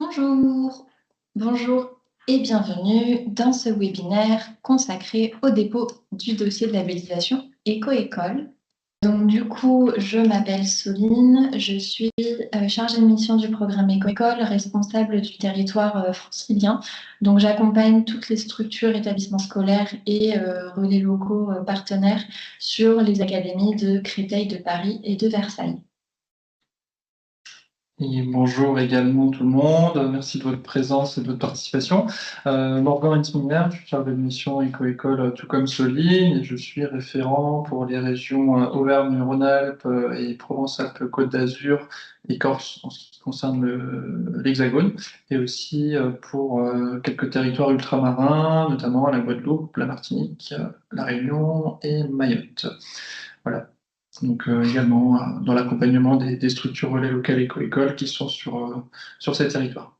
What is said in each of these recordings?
Bonjour, bonjour et bienvenue dans ce webinaire consacré au dépôt du dossier de labellisation Éco-École. Donc du coup, je m'appelle Soline, je suis chargée de mission du programme Éco-École, responsable du territoire francilien. Donc j'accompagne toutes les structures, établissements scolaires et relais locaux partenaires sur les académies de Créteil, de Paris et de Versailles. Et bonjour également tout le monde, merci de votre présence et de votre participation. Morgan Hensminger, je suis chargé de mission Éco-École tout comme Soline et je suis référent pour les régions Auvergne-Rhône-Alpes et Provence-Alpes-Côte d'Azur et Corse en ce qui concerne l'Hexagone et aussi pour quelques territoires ultramarins, notamment la Guadeloupe, la Martinique, la Réunion et Mayotte. Voilà. Donc également dans l'accompagnement des structures relais locales éco-écoles qui sont sur ces territoires.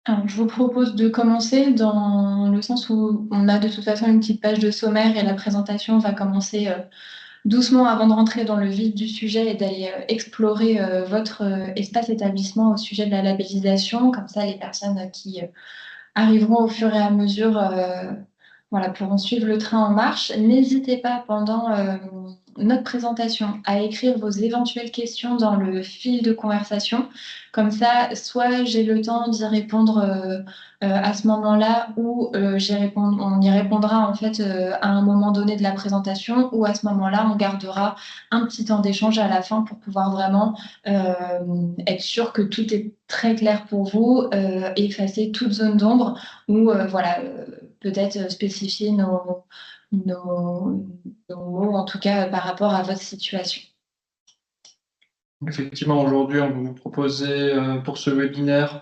Alors, je vous propose de commencer dans le sens où on a de toute façon une petite page de sommaire et la présentation va commencer doucement avant de rentrer dans le vif du sujet et d'aller explorer votre espace établissement au sujet de la labellisation. Comme ça, les personnes qui arriveront au fur et à mesure voilà, pourront suivre le train en marche. N'hésitez pas pendant notre présentation à écrire vos éventuelles questions dans le fil de conversation. Comme ça, soit j'ai le temps d'y répondre à ce moment-là, ou on y répondra en fait à un moment donné de la présentation, ou à ce moment-là, on gardera un petit temps d'échange à la fin pour pouvoir vraiment être sûr que tout est très clair pour vous, et effacer toute zone d'ombre ou voilà, peut-être spécifier nos mots, en tout cas par rapport à votre situation. Effectivement, aujourd'hui, on va vous proposer pour ce webinaire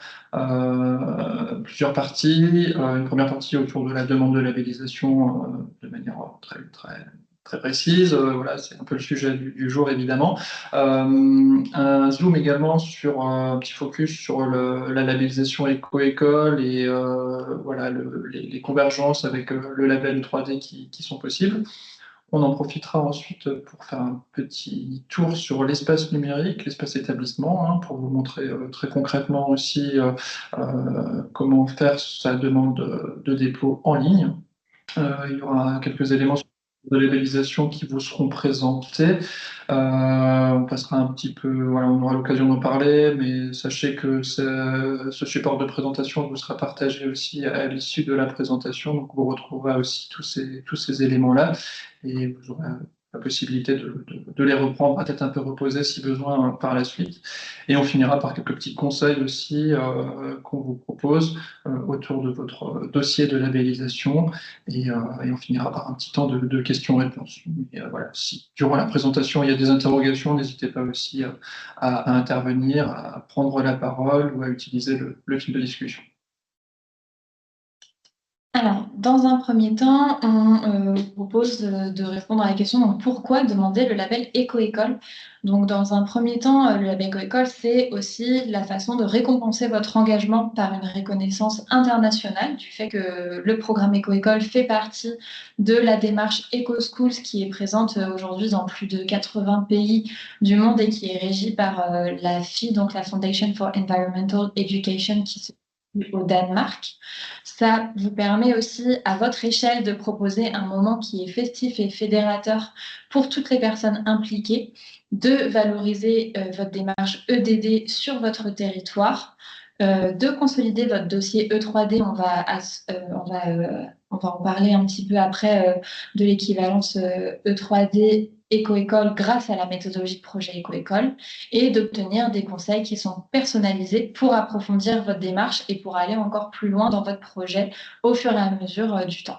plusieurs parties. Une première partie autour de la demande de labellisation de manière très précise. Voilà, c'est un peu le sujet du jour, évidemment. Un zoom également sur un petit focus sur la labellisation éco-école et voilà, les convergences avec le label 3D qui sont possibles. On en profitera ensuite pour faire un petit tour sur l'espace numérique, l'espace établissement, hein, pour vous montrer très concrètement aussi comment faire sa demande de dépôt en ligne. Il y aura quelques éléments de labellisation qui vous seront présentés. On passera un petit peu, voilà, on aura l'occasion d'en parler, mais sachez que ce support de présentation vous sera partagé aussi à l'issue de la présentation, donc vous retrouverez aussi tous ces éléments-là et vous aurez la possibilité de les reprendre à tête un peu reposée si besoin par la suite. Et on finira par quelques petits conseils aussi qu'on vous propose autour de votre dossier de labellisation et on finira par un petit temps de questions-réponses. Voilà, si durant la présentation il y a des interrogations, n'hésitez pas aussi à intervenir, à prendre la parole ou à utiliser le fil de discussion. Alors, dans un premier temps, on vous propose de répondre à la question donc, pourquoi demander le label Éco-École. Donc, dans un premier temps, le label Éco-École, c'est aussi la façon de récompenser votre engagement par une reconnaissance internationale du fait que le programme Éco-École fait partie de la démarche EcoSchools qui est présente aujourd'hui dans plus de 80 pays du monde et qui est régie par la FI, donc la Foundation for Environmental Education, qui se situe au Danemark. Ça vous permet aussi, à votre échelle, de proposer un moment qui est festif et fédérateur pour toutes les personnes impliquées, de valoriser votre démarche EDD sur votre territoire, de consolider votre dossier E3D. On va en parler un petit peu après de l'équivalence E3D éco-école grâce à la méthodologie de projet éco-école et d'obtenir des conseils qui sont personnalisés pour approfondir votre démarche et pour aller encore plus loin dans votre projet au fur et à mesure du temps.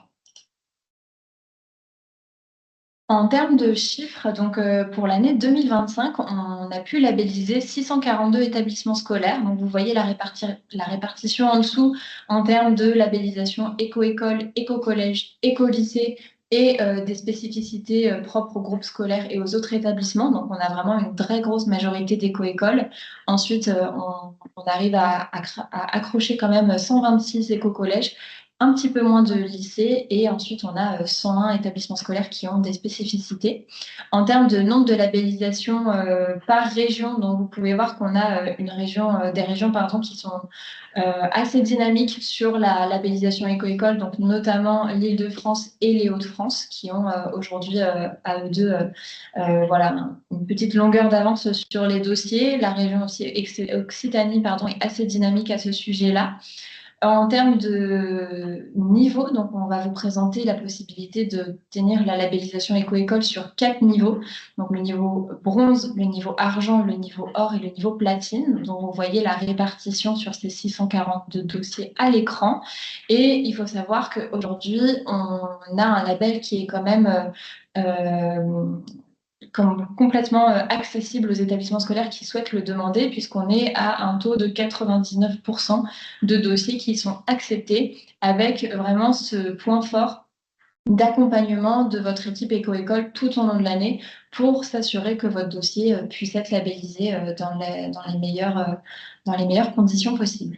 En termes de chiffres, donc pour l'année 2025, on a pu labelliser 642 établissements scolaires. Donc vous voyez la répartition en dessous en termes de labellisation éco-école, éco-collège, éco-lycée et des spécificités propres aux groupes scolaires et aux autres établissements. Donc on a vraiment une très grosse majorité d'éco-écoles. Ensuite, on arrive à accrocher quand même 126 éco-collèges un petit peu moins de lycées et ensuite on a 101 établissements scolaires qui ont des spécificités. En termes de nombre de labellisations par région, donc vous pouvez voir qu'on a des régions pardon, qui sont assez dynamiques sur la labellisation éco-école, donc notamment l'Île-de-France et les Hauts-de-France qui ont aujourd'hui à eux deux voilà, une petite longueur d'avance sur les dossiers. La région aussi Occitanie pardon, est assez dynamique à ce sujet-là. En termes de niveau, donc on va vous présenter la possibilité d'obtenir la labellisation éco-école sur 4 niveaux. Donc le niveau bronze, le niveau argent, le niveau or et le niveau platine. Donc vous voyez la répartition sur ces 642 dossiers à l'écran. Et il faut savoir qu'aujourd'hui, on a un label qui est quand même complètement accessible aux établissements scolaires qui souhaitent le demander, puisqu'on est à un taux de 99% de dossiers qui sont acceptés, avec vraiment ce point fort d'accompagnement de votre équipe éco-école tout au long de l'année pour s'assurer que votre dossier puisse être labellisé dans les meilleures conditions possibles.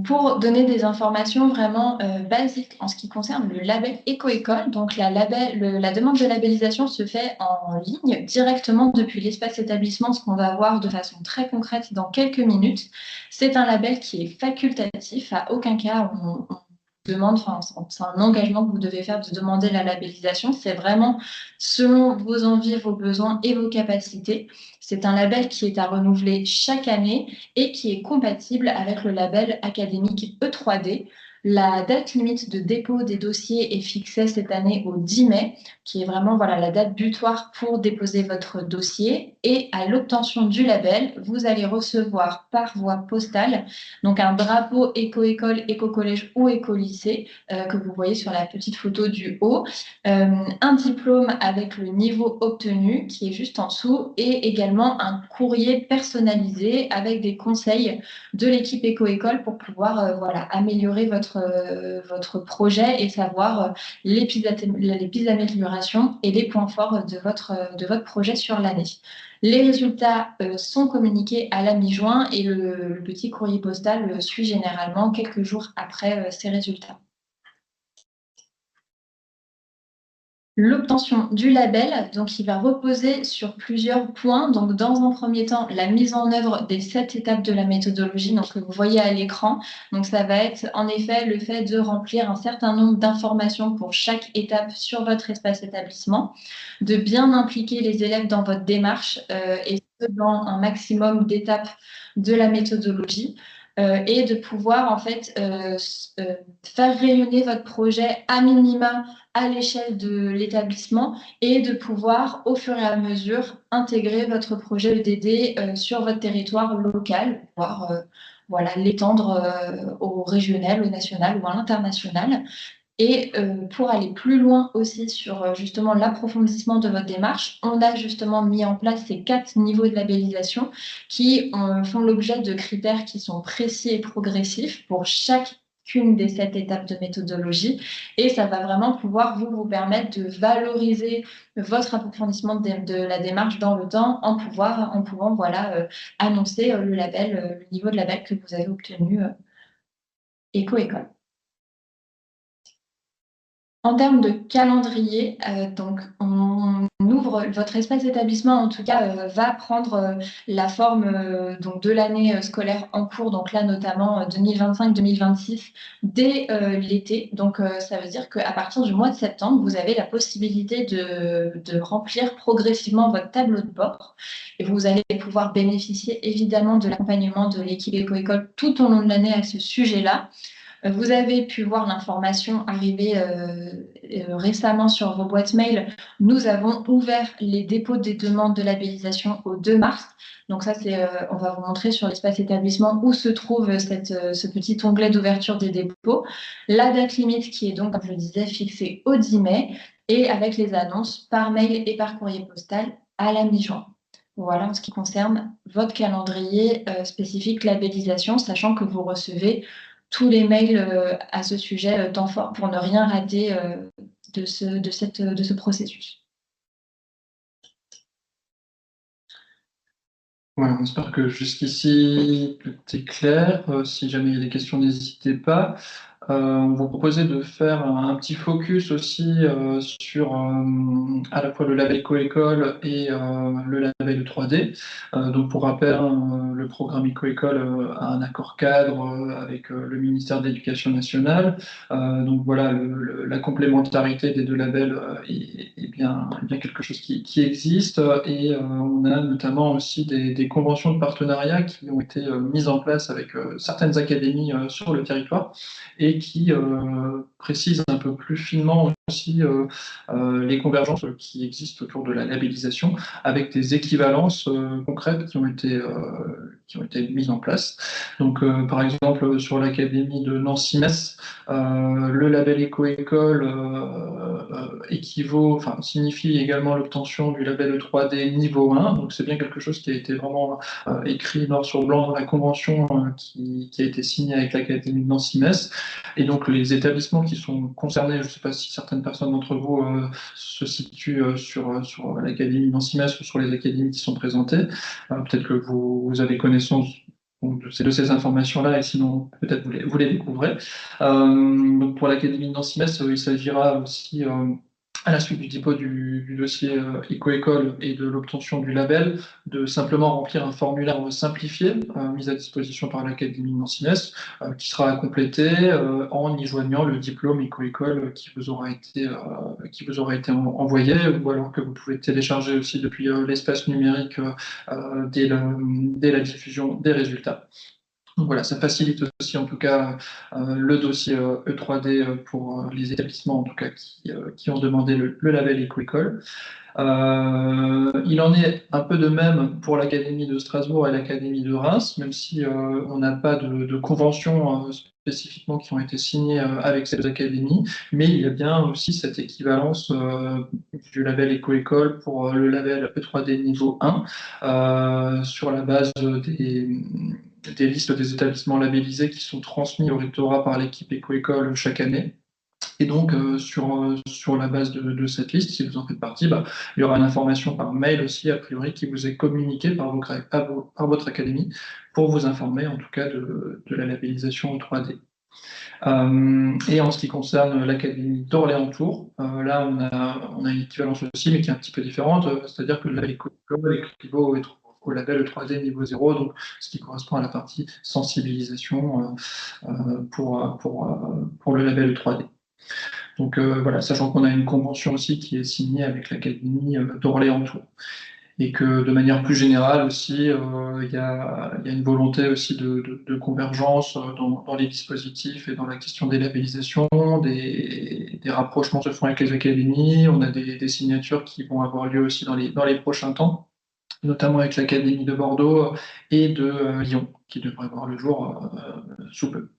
Pour donner des informations vraiment basiques en ce qui concerne le label éco-école, donc la demande de labellisation se fait en ligne directement depuis l'espace établissement, ce qu'on va voir de façon très concrète dans quelques minutes. C'est un label qui est facultatif, à aucun cas on demande, enfin, c'est un engagement que vous devez faire de demander la labellisation. C'est vraiment selon vos envies, vos besoins et vos capacités. C'est un label qui est à renouveler chaque année et qui est compatible avec le label académique E3D. La date limite de dépôt des dossiers est fixée cette année au 10 mai, qui est vraiment voilà, la date butoir pour déposer votre dossier. Et à l'obtention du label, vous allez recevoir par voie postale donc un drapeau éco-école, éco-collège ou éco-lycée que vous voyez sur la petite photo du haut, un diplôme avec le niveau obtenu qui est juste en dessous et également un courrier personnalisé avec des conseils de l'équipe éco-école pour pouvoir voilà, améliorer votre projet et savoir les pistes d'amélioration et les points forts de votre projet sur l'année. Les résultats sont communiqués à la mi-juin et le petit courrier postal suit généralement quelques jours après ces résultats. L'obtention du label, donc il va reposer sur plusieurs points. Donc dans un premier temps, la mise en œuvre des 7 étapes de la méthodologie donc, que vous voyez à l'écran. Donc ça va être en effet le fait de remplir un certain nombre d'informations pour chaque étape sur votre espace établissement, de bien impliquer les élèves dans votre démarche et ce, dans un maximum d'étapes de la méthodologie. Et de pouvoir en fait faire rayonner votre projet à minima à l'échelle de l'établissement et de pouvoir au fur et à mesure intégrer votre projet EDD sur votre territoire local, voire voilà, l'étendre au régional, au national ou à l'international. Et pour aller plus loin aussi sur justement l'approfondissement de votre démarche, on a justement mis en place ces 4 niveaux de labellisation qui font l'objet de critères qui sont précis et progressifs pour chacune des 7 étapes de méthodologie. Et ça va vraiment pouvoir vous permettre de valoriser votre approfondissement de la démarche dans le temps en pouvant voilà, annoncer le niveau de label que vous avez obtenu éco-école. En termes de calendrier, donc on ouvre votre espace établissement, en tout cas, va prendre la forme donc de l'année scolaire en cours, donc là notamment 2025-2026, dès l'été. Donc ça veut dire qu'à partir du mois de septembre, vous avez la possibilité de remplir progressivement votre tableau de bord et vous allez pouvoir bénéficier évidemment de l'accompagnement de l'équipe éco-école tout au long de l'année à ce sujet-là. Vous avez pu voir l'information arriver récemment sur vos boîtes mail. Nous avons ouvert les dépôts des demandes de labellisation au 2 mars. Donc ça, on va vous montrer sur l'espace établissement où se trouve ce petit onglet d'ouverture des dépôts. La date limite qui est donc, comme je le disais, fixée au 10 mai et avec les annonces par mail et par courrier postal à la mi-juin. Voilà en ce qui concerne votre calendrier spécifique labellisation, sachant que vous recevez tous les mails à ce sujet temps fort pour ne rien rater de ce processus. Ouais, on espère que jusqu'ici tout est clair. Si jamais il y a des questions, n'hésitez pas. On vous proposait de faire un petit focus aussi sur à la fois le label Éco-École et le label 3D. Donc pour rappel, hein, le programme Éco-École a un accord cadre avec le ministère de l'Éducation nationale. Donc voilà, la complémentarité des deux labels est bien quelque chose qui existe. Et on a notamment aussi des conventions de partenariat qui ont été mises en place avec certaines académies sur le territoire et qui précise un peu plus finement aussi les convergences qui existent autour de la labellisation avec des équivalences concrètes qui ont été mises en place. Donc, par exemple, sur l'Académie de Nancy-Metz, le label Éco-École équivaut, enfin, signifie également l'obtention du label 3D niveau 1. Donc, c'est bien quelque chose qui a été vraiment écrit noir sur blanc dans la convention qui a été signée avec l'Académie de Nancy-Metz. Et donc, les établissements qui sont concernés, je ne sais pas si certaines personnes d'entre vous se situent sur l'Académie Nancy-Metz ou sur les académies qui sont présentées. Peut-être que vous avez connaissance de ces informations-là, et sinon, peut-être vous les découvrez. Donc pour l'Académie de Nancy-Metz, il s'agira aussi à la suite du dépôt du dossier Éco-École et de l'obtention du label, de simplement remplir un formulaire simplifié mis à disposition par l'Académie de Nancy-Metz, qui sera à compléter en y joignant le diplôme Éco-École qui vous aura été envoyé, ou alors que vous pouvez télécharger aussi depuis l'espace numérique dès la diffusion des résultats. Donc voilà, ça facilite aussi en tout cas le dossier E3D pour les établissements en tout cas qui ont demandé le label Éco-École. Il en est un peu de même pour l'Académie de Strasbourg et l'Académie de Reims, même si on n'a pas de convention spécifiquement qui ont été signées avec ces deux académies, mais il y a bien aussi cette équivalence du label Éco-École pour le label E3D niveau 1 sur la base des listes des établissements labellisés qui sont transmis au rectorat par l'équipe Éco-École chaque année. Et donc, sur la base de cette liste, si vous en faites partie, bah, il y aura une information par mail aussi, a priori, qui vous est communiquée par votre académie pour vous informer, en tout cas, de la labellisation en 3D. Et en ce qui concerne l'Académie d'Orléans-Tours, là, on a une équivalence aussi, mais qui est un petit peu différente, c'est-à-dire que le label équivaut au label 3D niveau 0, donc ce qui correspond à la partie sensibilisation pour le label 3D. Donc voilà, sachant qu'on a une convention aussi qui est signée avec l'Académie d'Orléans-Tours. Et que de manière plus générale aussi, il y a une volonté aussi de convergence dans les dispositifs et dans la question des labellisations, des rapprochements se font avec les académies, on a des signatures qui vont avoir lieu aussi dans les prochains temps, notamment avec l'Académie de Bordeaux et de Lyon, qui devrait voir le jour sous peu.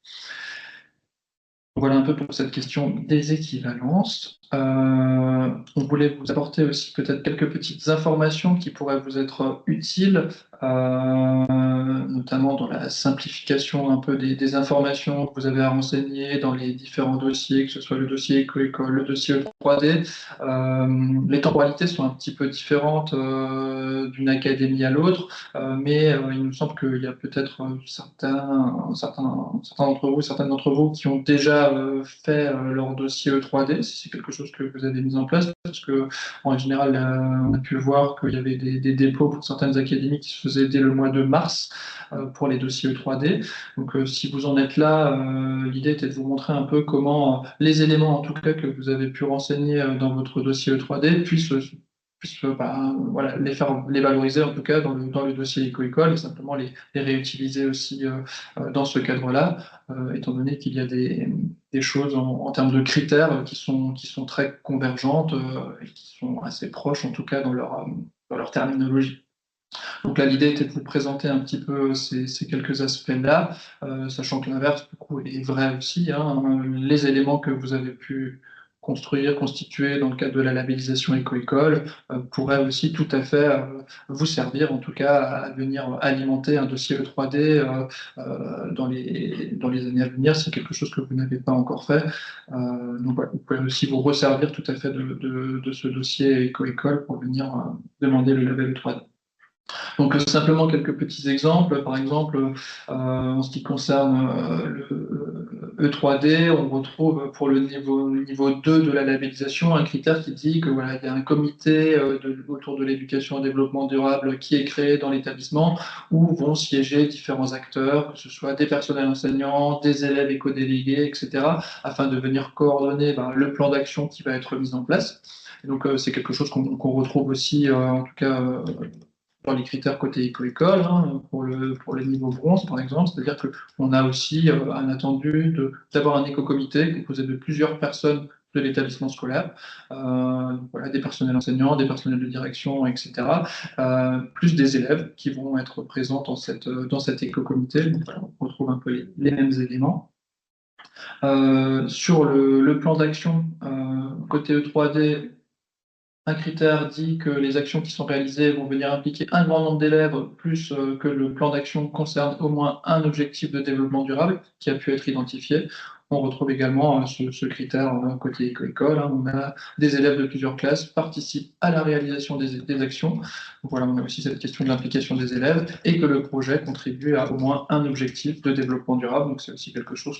Voilà un peu pour cette question des équivalences. On voulait vous apporter aussi peut-être quelques petites informations qui pourraient vous être utiles, notamment dans la simplification un peu des informations que vous avez à renseigner dans les différents dossiers, que ce soit le dossier Éco-École, le dossier E3D. Les temporalités sont un petit peu différentes d'une académie à l'autre, mais il nous semble qu'il y a peut-être certaines d'entre vous qui ont déjà fait leur dossier E3D, si c'est quelque chose que vous avez mis en place, parce que en général, on a pu voir qu'il y avait des dépôts pour certaines académies qui se faisaient dès le mois de mars pour les dossiers E3D. Donc, si vous en êtes là, l'idée était de vous montrer un peu comment les éléments, en tout cas, que vous avez pu renseigner dans votre dossier E3D puissent voilà, les valoriser en tout cas dans le dossier Éco-École et simplement les réutiliser aussi dans ce cadre-là, étant donné qu'il y a des choses en termes de critères qui sont très convergentes et qui sont assez proches en tout cas dans leur terminologie. Donc là, l'idée était de vous présenter un petit peu ces quelques aspects-là, sachant que l'inverse, du coup, est vrai aussi, hein. Les éléments que vous avez pu construire, constituer dans le cadre de la labellisation Éco-École pourraient aussi tout à fait vous servir, en tout cas, à venir alimenter un dossier E3D dans les années à venir. C'est quelque chose que vous n'avez pas encore fait. Donc voilà, vous pouvez aussi vous resservir tout à fait de ce dossier Éco-École pour venir demander le label E3D. Donc simplement quelques petits exemples. Par exemple, en ce qui concerne le E3D, on retrouve pour le niveau 2 de la labellisation un critère qui dit que voilà, il y a un comité autour de l'éducation et développement durable qui est créé dans l'établissement où vont siéger différents acteurs, que ce soit des personnels enseignants, des élèves éco-délégués, etc., afin de venir coordonner le plan d'action qui va être mis en place. Et donc c'est quelque chose qu'on retrouve aussi, en tout cas dans les critères côté éco-école, hein, pour le niveau bronze, par exemple. C'est-à-dire qu'on a aussi un attendu d'avoir un éco-comité composé de plusieurs personnes de l'établissement scolaire, voilà, des personnels enseignants, des personnels de direction, etc., plus des élèves qui vont être présents dans cet éco-comité. Donc, voilà, on retrouve un peu les mêmes éléments. Sur le plan d'action, côté E3D, un critère dit que les actions qui sont réalisées vont venir impliquer un grand nombre d'élèves, plus que le plan d'action concerne au moins un objectif de développement durable qui a pu être identifié. On retrouve également ce critère côté éco-école. Hein. On a des élèves de plusieurs classes participent à la réalisation des actions. Donc voilà, on a aussi cette question de l'implication des élèves et que le projet contribue à au moins un objectif de développement durable. Donc c'est aussi quelque chose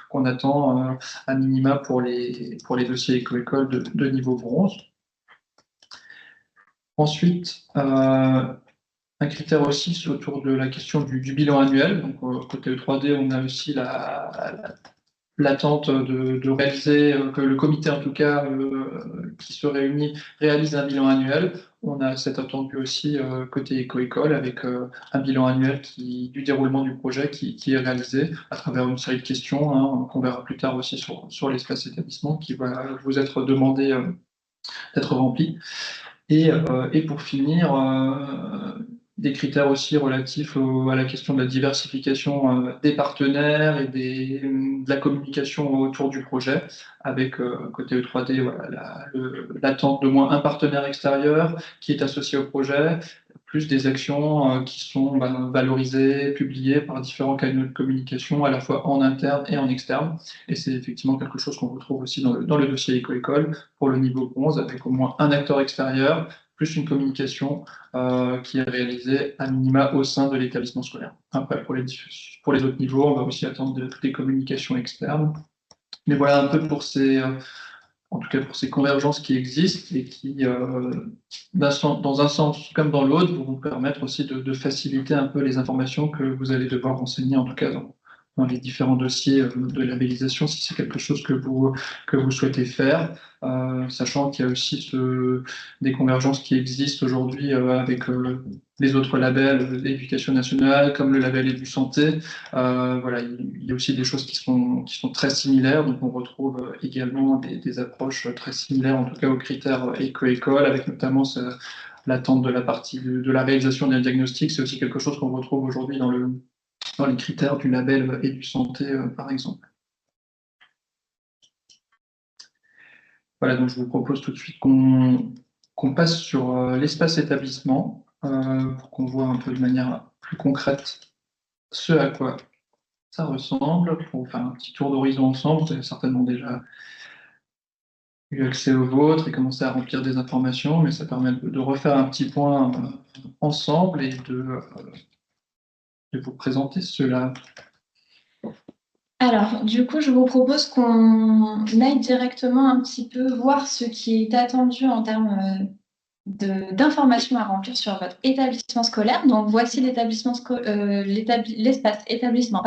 qu'on attend à minima pour les dossiers éco-école de niveau bronze. Ensuite, un critère aussi autour de la question du bilan annuel. Donc, côté E3D, on a aussi l'attente de réaliser, que le comité en tout cas qui se réunit réalise un bilan annuel. On a cette attente aussi côté éco-école avec un bilan annuel du déroulement du projet qui est réalisé à travers une série de questions hein, qu'on verra plus tard aussi sur l'espace établissement qui va vous être demandé d'être rempli. Et pour finir, des critères aussi relatifs à la question de la diversification des partenaires et de la communication autour du projet, avec côté E3D, voilà, l'attente de moins un partenaire extérieur qui est associé au projet, plus des actions qui sont valorisées, publiées par différents canaux de communication, à la fois en interne et en externe. Et c'est effectivement quelque chose qu'on retrouve aussi dans le dossier éco-école pour le niveau bronze, avec au moins un acteur extérieur, plus une communication qui est réalisée à minima au sein de l'établissement scolaire. Après, pour les autres niveaux, on va aussi attendre des communications externes. Mais voilà un peu en tout cas pour ces convergences qui existent et qui, dans un sens comme dans l'autre, vont vous permettre aussi de faciliter un peu les informations que vous allez devoir renseigner, en tout cas dans les différents dossiers de labellisation, si c'est quelque chose que vous souhaitez faire, sachant qu'il y a aussi des convergences qui existent aujourd'hui avec les autres labels d'éducation nationale, comme le label EduSanté. Voilà, il y a aussi des choses qui sont très similaires, donc on retrouve également des approches très similaires, en tout cas aux critères éco-école, avec notamment l'attente de la partie de la réalisation d'un diagnostic. C'est aussi quelque chose qu'on retrouve aujourd'hui dans les critères du label EduSanté, par exemple. Voilà, donc je vous propose tout de suite qu'on passe sur l'espace établissement, pour qu'on voit un peu de manière plus concrète ce à quoi ça ressemble, pour faire un petit tour d'horizon ensemble. Vous avez certainement déjà eu accès au vôtre et commencer à remplir des informations, mais ça permet de refaire un petit point ensemble et de vous présenter cela. Alors, du coup, je vous propose qu'on aille directement un petit peu voir ce qui est attendu en termes d'informations à remplir sur votre établissement scolaire. Donc, voici l'espace établissement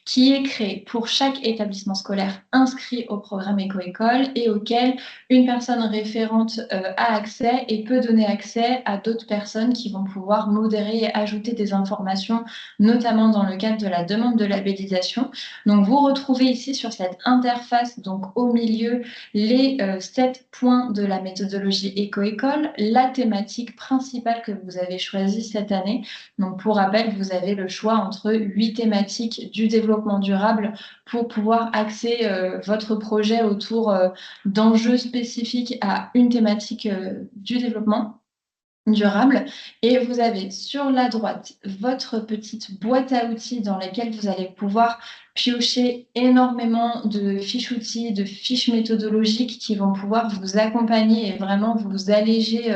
qui est créé pour chaque établissement scolaire inscrit au programme éco-école et auquel une personne référente a accès et peut donner accès à d'autres personnes qui vont pouvoir modérer et ajouter des informations, notamment dans le cadre de la demande de labellisation. Donc, vous retrouvez ici sur cette interface, donc au milieu, les 7 points de la méthodologie éco-école, la thématique principale que vous avez choisie cette année. Donc, pour rappel, vous avez le choix entre 8 thématiques du développement durable pour pouvoir axer votre projet autour d'enjeux spécifiques à une thématique du développement. durable. Et vous avez sur la droite votre petite boîte à outils dans laquelle vous allez pouvoir piocher énormément de fiches outils, de fiches méthodologiques qui vont pouvoir vous accompagner et vraiment vous alléger,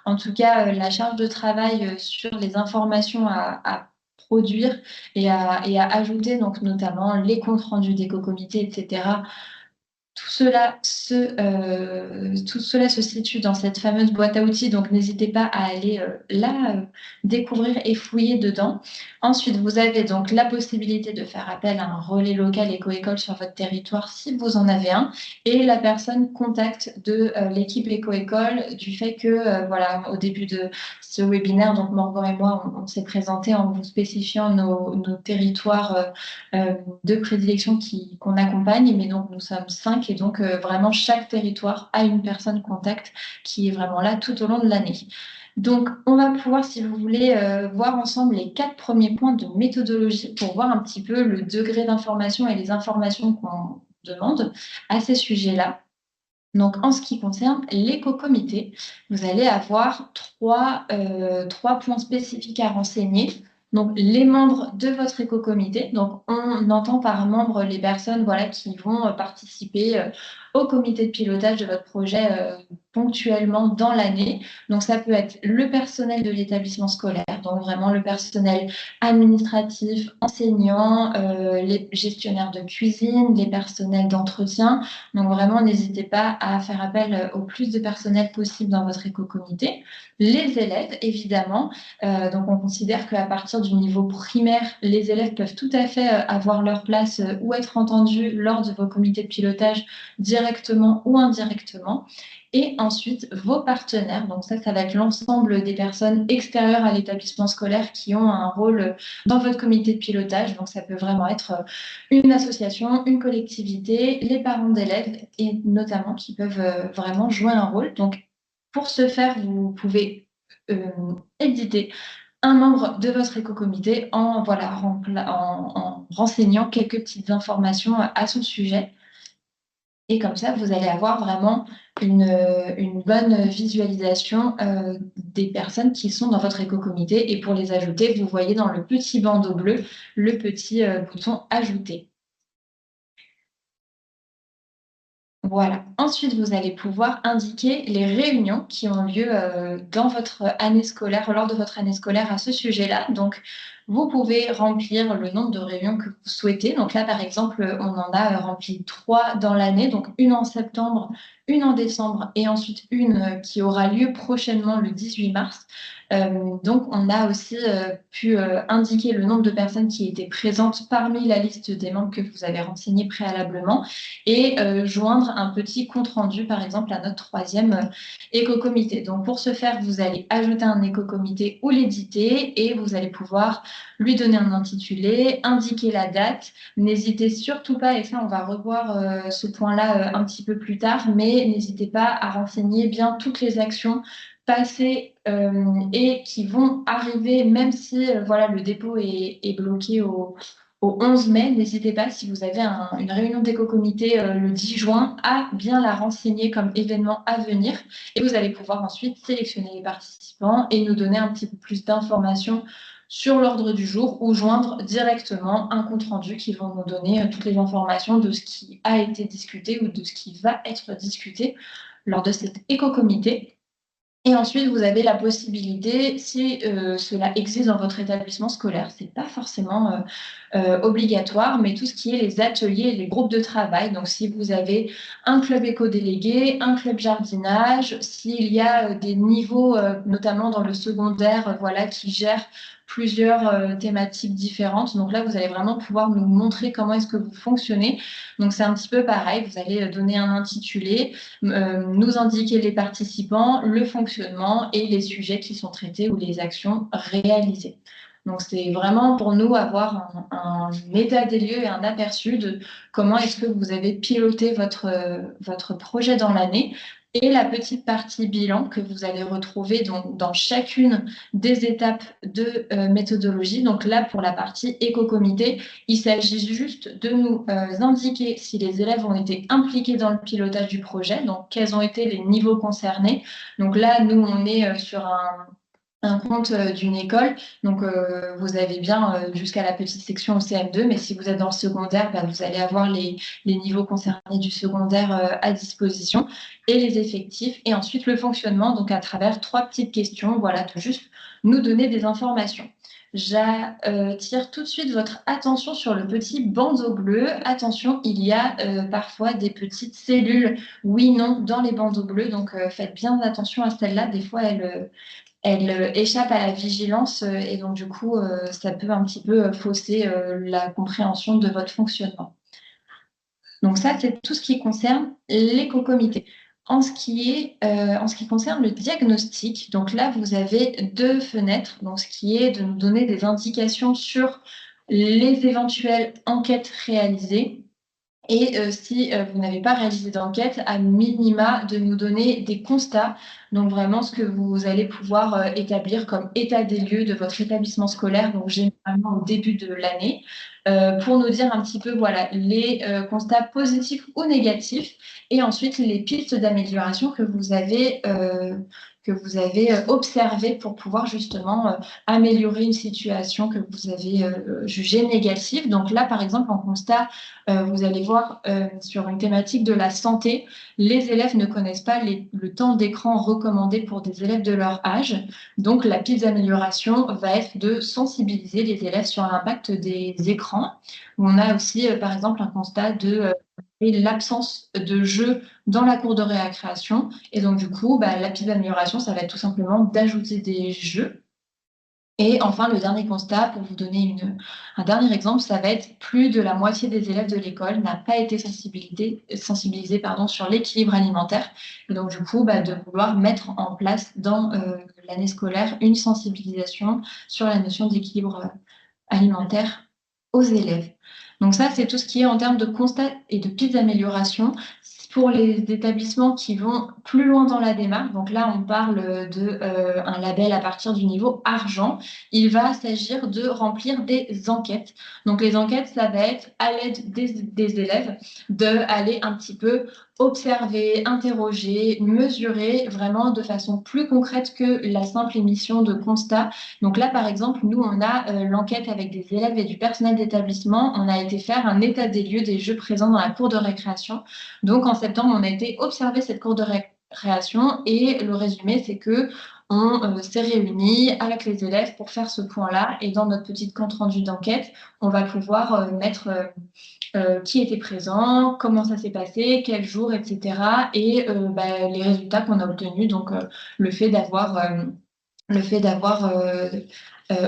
en tout cas, la charge de travail sur les informations à produire et à ajouter, donc notamment les comptes rendus d'éco-comités, etc. Tout cela se situe dans cette fameuse boîte à outils, donc n'hésitez pas à aller découvrir et fouiller dedans. Ensuite, vous avez donc la possibilité de faire appel à un relais local éco-école sur votre territoire si vous en avez un, et la personne contact de l'équipe éco-école du fait que, voilà, au début de ce webinaire, donc Morgan et moi, on s'est présenté en vous spécifiant nos territoires de prédilection qu'on accompagne, mais donc nous sommes 5 et donc vraiment chaque territoire a une personne contact qui est vraiment là tout au long de l'année. Donc, on va pouvoir, si vous voulez, voir ensemble les 4 premiers points de méthodologie pour voir un petit peu le degré d'information et les informations qu'on demande à ces sujets-là. Donc, en ce qui concerne l'éco-comité, vous allez avoir trois points spécifiques à renseigner. Donc, les membres de votre éco-comité. Donc, on entend par membres les personnes voilà, qui vont participer au comité de pilotage de votre projet ponctuellement dans l'année. Donc, ça peut être le personnel de l'établissement scolaire, donc vraiment le personnel administratif, enseignant, les gestionnaires de cuisine, les personnels d'entretien. Donc vraiment, n'hésitez pas à faire appel au plus de personnel possible dans votre éco-comité. Les élèves, évidemment. Donc on considère qu'à partir du niveau primaire, les élèves peuvent tout à fait avoir leur place ou être entendus lors de vos comités de pilotage directement ou indirectement. Et ensuite, vos partenaires. Donc ça va être l'ensemble des personnes extérieures à l'établissement scolaire qui ont un rôle dans votre comité de pilotage. Donc ça peut vraiment être une association, une collectivité, les parents d'élèves et notamment qui peuvent vraiment jouer un rôle. Donc, pour ce faire, vous pouvez éditer un membre de votre éco-comité en renseignant quelques petites informations à son sujet. Et comme ça, vous allez avoir vraiment une bonne visualisation des personnes qui sont dans votre éco-comité. Et pour les ajouter, vous voyez dans le petit bandeau bleu le petit bouton Ajouter. Voilà. Ensuite, vous allez pouvoir indiquer les réunions qui ont lieu dans votre année scolaire, lors de votre année scolaire à ce sujet-là. Donc, vous pouvez remplir le nombre de réunions que vous souhaitez. Donc là, par exemple, on en a rempli 3 dans l'année, donc une en septembre, une en décembre et ensuite une qui aura lieu prochainement le 18 mars. Donc, on a aussi pu indiquer le nombre de personnes qui étaient présentes parmi la liste des membres que vous avez renseignés préalablement et joindre un petit compte-rendu, par exemple, à notre 3e éco-comité. Donc, pour ce faire, vous allez ajouter un éco-comité ou l'éditer et vous allez pouvoir lui donner un intitulé, indiquer la date. N'hésitez surtout pas, et ça, on va revoir ce point-là un petit peu plus tard, mais n'hésitez pas à renseigner bien toutes les actions passées et qui vont arriver, même si voilà, le dépôt est bloqué au 11 mai. N'hésitez pas, si vous avez une réunion d'éco-comité le 10 juin, à bien la renseigner comme événement à venir. Et vous allez pouvoir ensuite sélectionner les participants et nous donner un petit peu plus d'informations sur l'ordre du jour ou joindre directement un compte-rendu qui vont nous donner toutes les informations de ce qui a été discuté ou de ce qui va être discuté lors de cet éco-comité. Et ensuite, vous avez la possibilité, si cela existe dans votre établissement scolaire, c'est pas forcément obligatoire, mais tout ce qui est les ateliers et les groupes de travail. Donc, si vous avez un club éco-délégué, un club jardinage, s'il y a des niveaux, notamment dans le secondaire, voilà, qui gèrent plusieurs thématiques différentes. Donc là, vous allez vraiment pouvoir nous montrer comment est-ce que vous fonctionnez. Donc, c'est un petit peu pareil. Vous allez donner un intitulé, nous indiquer les participants, le fonctionnement et les sujets qui sont traités ou les actions réalisées. Donc, c'est vraiment pour nous avoir un état des lieux et un aperçu de comment est-ce que vous avez piloté votre projet dans l'année et la petite partie bilan que vous allez retrouver donc dans chacune des étapes de méthodologie. Donc là, pour la partie éco-comité, il s'agit juste de nous indiquer si les élèves ont été impliqués dans le pilotage du projet, donc quels ont été les niveaux concernés. Donc là, nous, on est sur un compte d'une école. Donc, vous avez bien jusqu'à la petite section au CM2, mais si vous êtes dans le secondaire, bah, vous allez avoir les niveaux concernés du secondaire à disposition et les effectifs. Et ensuite, le fonctionnement, donc à travers 3 petites questions, voilà, de juste nous donner des informations. J'attire tout de suite votre attention sur le petit bandeau bleu. Attention, il y a parfois des petites cellules oui, non dans les bandeaux bleus. Donc, faites bien attention à celle-là. Des fois, elle échappe à la vigilance et donc du coup, ça peut un petit peu fausser la compréhension de votre fonctionnement. Donc ça, c'est tout ce qui concerne l'éco-comité. En ce qui concerne le diagnostic, donc là, vous avez 2 fenêtres, donc ce qui est de nous donner des indications sur les éventuelles enquêtes réalisées. Et si vous n'avez pas réalisé d'enquête, à minima, de nous donner des constats, donc vraiment ce que vous allez pouvoir établir comme état des lieux de votre établissement scolaire, donc généralement au début de l'année, pour nous dire un petit peu voilà, les constats positifs ou négatifs, et ensuite les pistes d'amélioration que vous avez observées pour pouvoir justement améliorer une situation que vous avez jugée négative. Donc là, par exemple, en constat, vous allez voir sur une thématique de la santé, les élèves ne connaissent pas le temps d'écran recommandé pour des élèves de leur âge. Donc, la piste d'amélioration va être de sensibiliser les élèves sur l'impact des écrans. On a aussi, par exemple, un constat de l'absence de jeu dans la cour de récréation. Et donc, du coup, bah, la piste d'amélioration, ça va être tout simplement d'ajouter des jeux. Et enfin, le dernier constat, pour vous donner un dernier exemple, ça va être plus de la moitié des élèves de l'école n'a pas été sensibilisés sur l'équilibre alimentaire. Et donc, du coup, bah, de vouloir mettre en place dans l'année scolaire une sensibilisation sur la notion d'équilibre alimentaire aux élèves. Donc ça, c'est tout ce qui est en termes de constat et de pistes d'amélioration. Pour les établissements qui vont plus loin dans la démarche, donc là, on parle de un label à partir du niveau argent, il va s'agir de remplir des enquêtes. Donc les enquêtes, ça va être à l'aide des élèves d'aller un petit peu observer, interroger, mesurer vraiment de façon plus concrète que la simple émission de constat. Donc là, par exemple, nous, on a l'enquête avec des élèves et du personnel d'établissement. On a été faire un état des lieux des jeux présents dans la cour de récréation. Donc en septembre, on a été observer cette cour de récréation et le résumé, c'est que on s'est réunis avec les élèves pour faire ce point-là. Et dans notre petite compte rendu d'enquête, on va pouvoir mettre qui était présent, comment ça s'est passé, quel jour, etc. Et bah, les résultats qu'on a obtenus. Donc le fait d'avoir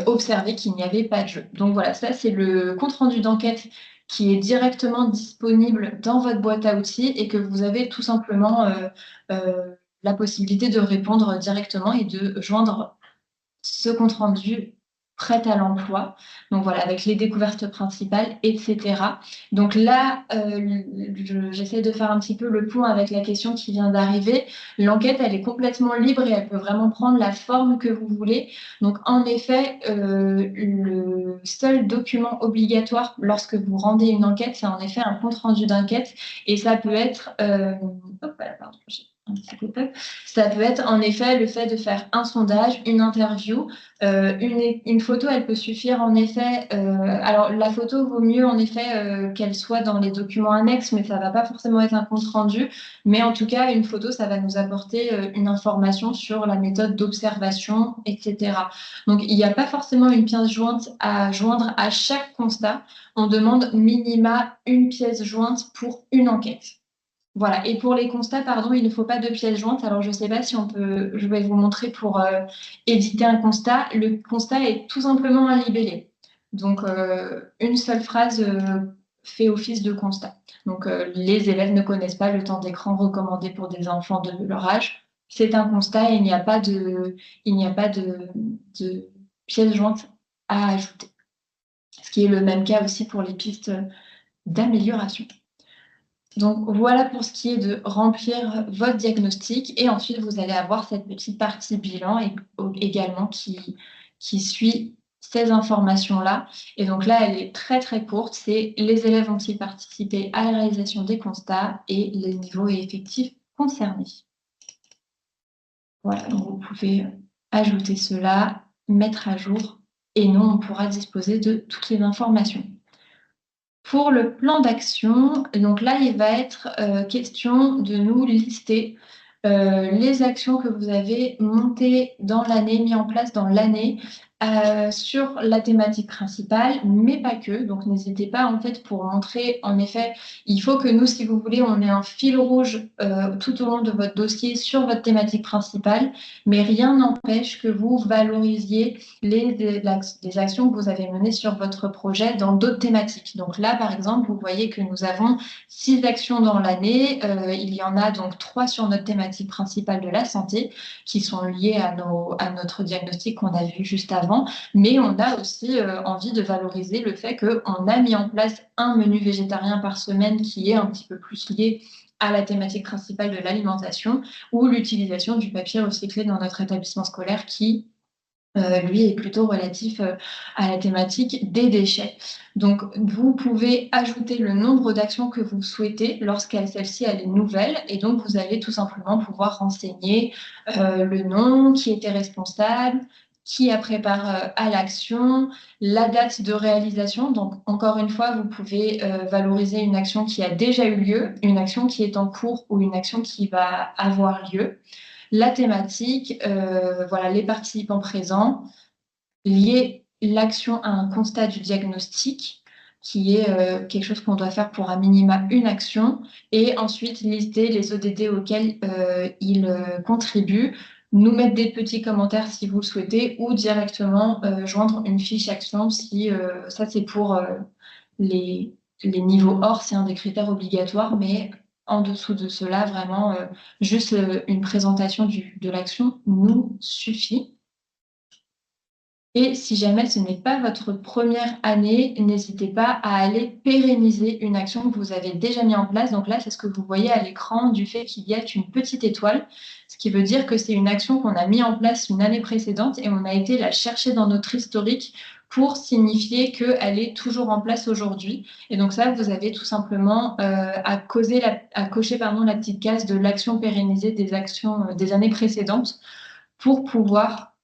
observé qu'il n'y avait pas de jeu. Donc voilà, ça c'est le compte-rendu d'enquête qui est directement disponible dans votre boîte à outils et que vous avez tout simplement la possibilité de répondre directement et de joindre ce compte-rendu prêt à l'emploi. Donc voilà, avec les découvertes principales, etc. Donc là, j'essaie de faire un petit peu le point avec la question qui vient d'arriver. L'enquête, elle est complètement libre et elle peut vraiment prendre la forme que vous voulez. Donc en effet, le seul document obligatoire lorsque vous rendez une enquête, c'est en effet un compte-rendu d'enquête et ça peut être... hop, voilà, pardon, j'ai un petit peu. Ça peut être en effet le fait de faire un sondage, une interview. Une photo, elle peut suffire en effet. Alors la photo vaut mieux en effet qu'elle soit dans les documents annexes, mais ça va pas forcément être un compte rendu. Mais en tout cas, une photo, ça va nous apporter une information sur la méthode d'observation, etc. Donc il n'y a pas forcément une pièce jointe à joindre à chaque constat. On demande minima une pièce jointe pour une enquête. Voilà. Et pour les constats, pardon, il ne faut pas de pièces jointes. Alors, je ne sais pas si on peut, je vais vous montrer pour éditer un constat. Le constat est tout simplement un libellé. Donc, une seule phrase fait office de constat. Donc, les élèves ne connaissent pas le temps d'écran recommandé pour des enfants de leur âge. C'est un constat et il n'y a pas de pièces jointes à ajouter. Ce qui est le même cas aussi pour les pistes d'amélioration. Donc voilà pour ce qui est de remplir votre diagnostic et ensuite vous allez avoir cette petite partie bilan également qui suit ces informations-là. Et donc là, elle est très très courte, c'est les élèves ont-ils participé à la réalisation des constats et les niveaux et effectifs concernés. Voilà, donc vous pouvez ajouter cela, mettre à jour et nous, on pourra disposer de toutes les informations. Pour le plan d'action, donc là, il va être question de nous lister les actions que vous avez montées dans l'année, mis en place dans l'année sur la thématique principale, mais pas que. Donc n'hésitez pas en fait pour montrer, en effet, il faut que nous, si vous voulez, on ait un fil rouge tout au long de votre dossier sur votre thématique principale, mais rien n'empêche que vous valorisiez les actions que vous avez menées sur votre projet dans d'autres thématiques. Donc là, par exemple, vous voyez que nous avons 6 actions dans l'année. Il y en a donc 3 sur notre thématique principale de la santé qui sont liées à notre diagnostic qu'on a vu juste avant. Mais on a aussi envie de valoriser le fait qu'on a mis en place un menu végétarien par semaine qui est un petit peu plus lié à la thématique principale de l'alimentation ou l'utilisation du papier recyclé dans notre établissement scolaire qui lui est plutôt relatif à la thématique des déchets. Donc, vous pouvez ajouter le nombre d'actions que vous souhaitez lorsqu'elle celle-ci elle est nouvelle et donc vous allez tout simplement pouvoir renseigner le nom, qui était responsable, qui a préparé à l'action, la date de réalisation. Donc, encore une fois, vous pouvez valoriser une action qui a déjà eu lieu, une action qui est en cours ou une action qui va avoir lieu. La thématique, voilà, les participants présents, lier l'action à un constat du diagnostic, qui est quelque chose qu'on doit faire pour à minima une action, et ensuite lister les ODD auxquels ils contribuent, nous mettre des petits commentaires si vous le souhaitez, ou directement joindre une fiche action si ça c'est pour les, les niveaux hors, c'est un des critères obligatoires, mais en dessous de cela, vraiment, juste une présentation de l'action nous suffit. Et si jamais ce n'est pas votre première année, n'hésitez pas à aller pérenniser une action que vous avez déjà mis en place. Donc là, c'est ce que vous voyez à l'écran du fait qu'il y a une petite étoile, ce qui veut dire que c'est une action qu'on a mis en place une année précédente et on a été la chercher dans notre historique pour signifier qu'elle est toujours en place aujourd'hui. Et donc ça, vous avez tout simplement à cocher la petite case de l'action pérennisée des actions des années précédentes pour pouvoir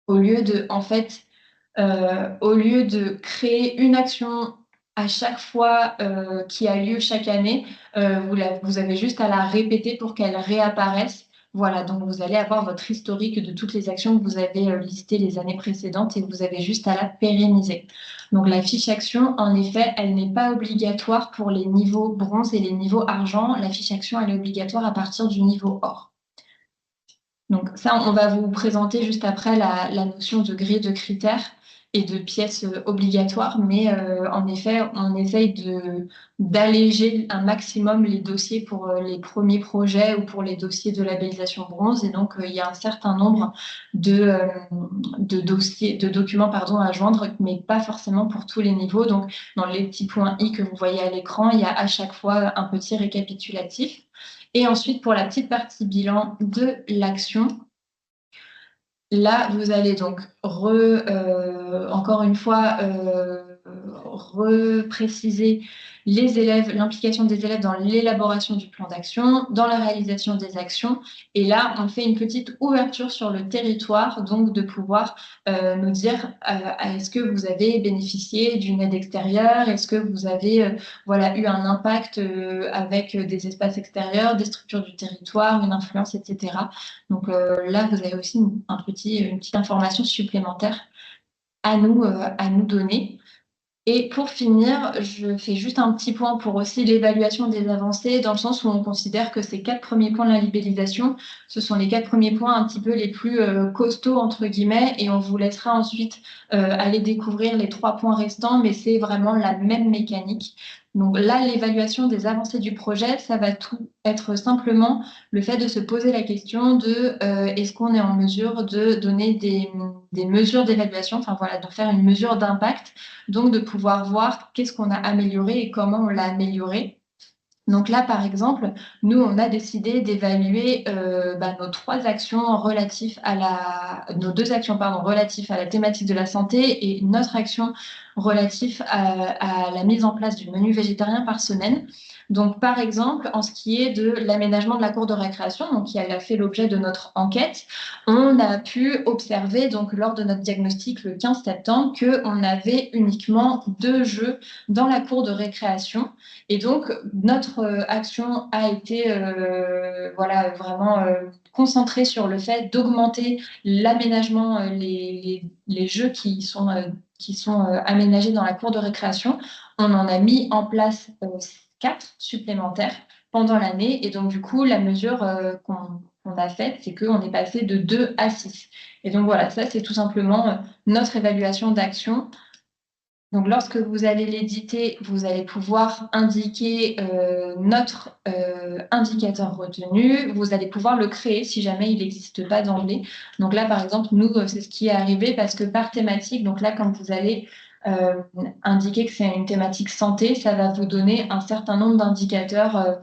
au lieu de, en fait, au lieu de créer une action à chaque fois qui a lieu chaque année, vous avez juste à la répéter pour qu'elle réapparaisse. Voilà, donc vous allez avoir votre historique de toutes les actions que vous avez listées les années précédentes et vous avez juste à la pérenniser. Donc la fiche action, en effet, elle n'est pas obligatoire pour les niveaux bronze et les niveaux argent. La fiche action, elle est obligatoire à partir du niveau or. Donc ça, on va vous présenter juste après la notion de grille de critères et de pièces obligatoires, mais en effet, on essaye d'alléger un maximum les dossiers pour les premiers projets ou pour les dossiers de labellisation bronze. Et donc, il y a un certain nombre de dossiers, de documents pardon, à joindre, mais pas forcément pour tous les niveaux. Donc, dans les petits points I que vous voyez à l'écran, il y a à chaque fois un petit récapitulatif. Et ensuite, pour la petite partie bilan de l'action, là, vous allez donc encore une fois repréciser les élèves, l'implication des élèves dans l'élaboration du plan d'action, dans la réalisation des actions. Et là, on fait une petite ouverture sur le territoire, donc de pouvoir nous dire est-ce que vous avez bénéficié d'une aide extérieure, est-ce que vous avez voilà, eu un impact avec des espaces extérieurs, des structures du territoire, une influence, etc. Donc là, vous avez aussi une petite information supplémentaire à nous donner. Et pour finir, je fais juste un petit point pour aussi l'évaluation des avancées, dans le sens où on considère que ces 4 premiers points de la libellisation, ce sont les 4 premiers points un petit peu les plus costauds, entre guillemets, et on vous laissera ensuite aller découvrir les 3 points restants, mais c'est vraiment la même mécanique. Donc là, l'évaluation des avancées du projet, ça va tout être simplement le fait de se poser la question de est-ce qu'on est en mesure de donner des mesures d'évaluation, enfin voilà, de faire une mesure d'impact, donc de pouvoir voir qu'est-ce qu'on a amélioré et comment on l'a amélioré. Donc là, par exemple, nous, on a décidé d'évaluer nos 3 actions relatives à nos 2 actions, pardon, relatives à la thématique de la santé et notre action relative à la mise en place du menu végétarien par semaine. Donc, par exemple, en ce qui est de l'aménagement de la cour de récréation, donc qui a fait l'objet de notre enquête, on a pu observer, donc lors de notre diagnostic le 15 septembre, qu'on avait uniquement 2 jeux dans la cour de récréation. Et donc, notre action a été voilà, vraiment concentrée sur le fait d'augmenter l'aménagement, les jeux qui sont aménagés dans la cour de récréation. On en a mis en place 4 supplémentaires pendant l'année. Et donc, du coup, la mesure qu'on a faite, c'est qu'on est passé de 2 à 6. Et donc, voilà, ça, c'est tout simplement notre évaluation d'action. Donc, lorsque vous allez l'éditer, vous allez pouvoir indiquer notre indicateur retenu. Vous allez pouvoir le créer si jamais il n'existe pas d'emblée. Donc là, par exemple, nous, c'est ce qui est arrivé parce que par thématique, donc là, quand vous allez indiquer que c'est une thématique santé, ça va vous donner un certain nombre d'indicateurs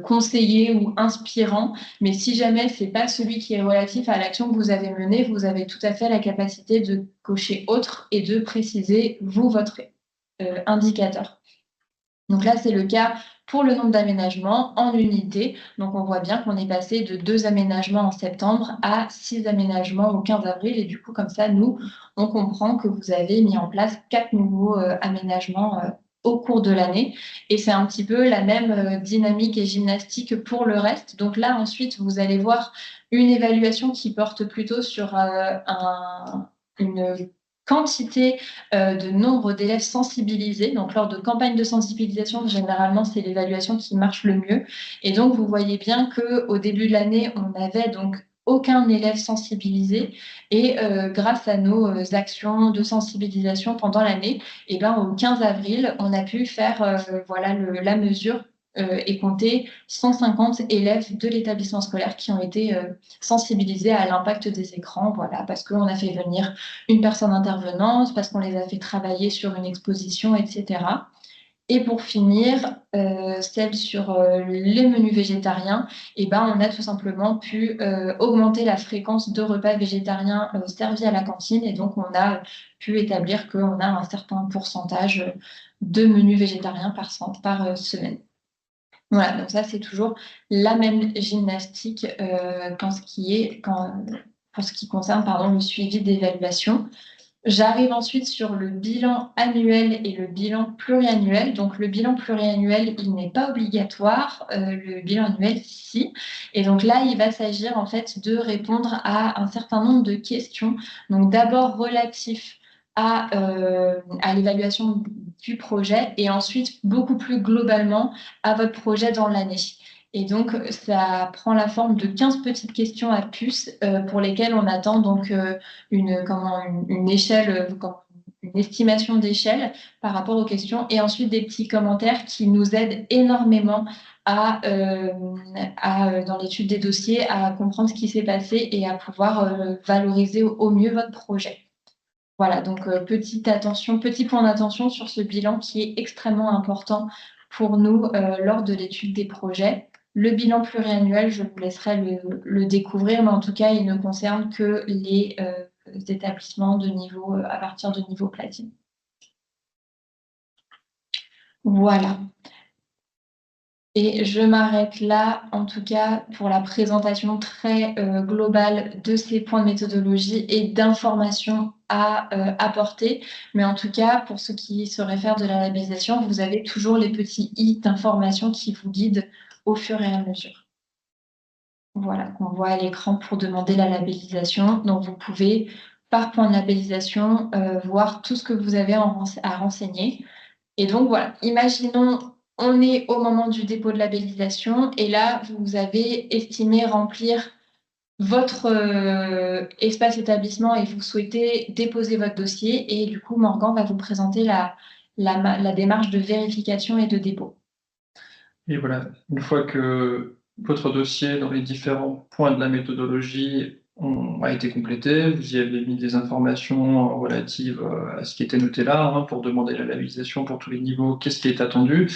conseillés ou inspirants. Mais si jamais c'est pas celui qui est relatif à l'action que vous avez menée, vous avez tout à fait la capacité de cocher autre et de préciser, vous, votre indicateur. Donc là, c'est le cas pour le nombre d'aménagements en unité. Donc on voit bien qu'on est passé de 2 aménagements en septembre à 6 aménagements au 15 avril. Et du coup, comme ça, nous, on comprend que vous avez mis en place 4 nouveaux aménagements au cours de l'année. Et c'est un petit peu la même dynamique et gymnastique pour le reste. Donc là, ensuite, vous allez voir une évaluation qui porte plutôt sur une quantité de nombre d'élèves sensibilisés. Donc, lors de campagnes de sensibilisation, généralement, c'est l'évaluation qui marche le mieux. Et donc, vous voyez bien qu'au début de l'année, on n'avait donc aucun élève sensibilisé. Et grâce à nos actions de sensibilisation pendant l'année, et ben, au 15 avril, on a pu faire voilà, la mesure et compter 150 élèves de l'établissement scolaire qui ont été sensibilisés à l'impact des écrans, voilà, parce qu'on a fait venir une personne intervenante, parce qu'on les a fait travailler sur une exposition, etc. Et pour finir, celle sur les menus végétariens, eh ben, on a tout simplement pu augmenter la fréquence de repas végétariens servis à la cantine. Et donc, on a pu établir qu'on a un certain pourcentage de menus végétariens par semaine. Voilà, donc ça, c'est toujours la même gymnastique pour ce qui concerne le suivi d'évaluation. J'arrive ensuite sur le bilan annuel et le bilan pluriannuel. Donc, le bilan pluriannuel, il n'est pas obligatoire. Le bilan annuel, si. Et donc là, il va s'agir en fait de répondre à un certain nombre de questions. Donc, d'abord relatif à l'évaluation du projet et ensuite beaucoup plus globalement à votre projet dans l'année. Et donc, ça prend la forme de 15 petites questions à puce pour lesquelles on attend donc une échelle, une estimation d'échelle par rapport aux questions et ensuite des petits commentaires qui nous aident énormément dans l'étude des dossiers, à comprendre ce qui s'est passé et à pouvoir valoriser au mieux votre projet. Voilà, donc petit point d'attention sur ce bilan qui est extrêmement important pour nous lors de l'étude des projets. Le bilan pluriannuel, je vous laisserai le découvrir, mais en tout cas, il ne concerne que les établissements de niveau à partir de niveau platine. Voilà. Et je m'arrête là, en tout cas, pour la présentation très globale de ces points de méthodologie et d'informations à apporter. Mais en tout cas, pour ce qui se réfère de la labellisation, vous avez toujours les petits i d'informations qui vous guident au fur et à mesure. Voilà, qu'on voit à l'écran pour demander la labellisation. Donc, vous pouvez, par point de labellisation, voir tout ce que vous avez à renseigner. Et donc, voilà, imaginons, on est au moment du dépôt de labellisation et là, vous avez estimé remplir votre espace établissement et vous souhaitez déposer votre dossier. Et du coup, Morgan va vous présenter la démarche de vérification et de dépôt. Et voilà, une fois que votre dossier dans les différents points de la méthodologie a été complété. Vous y avez mis des informations relatives à ce qui était noté là, hein, pour demander la labellisation pour tous les niveaux, qu'est-ce qui est attendu.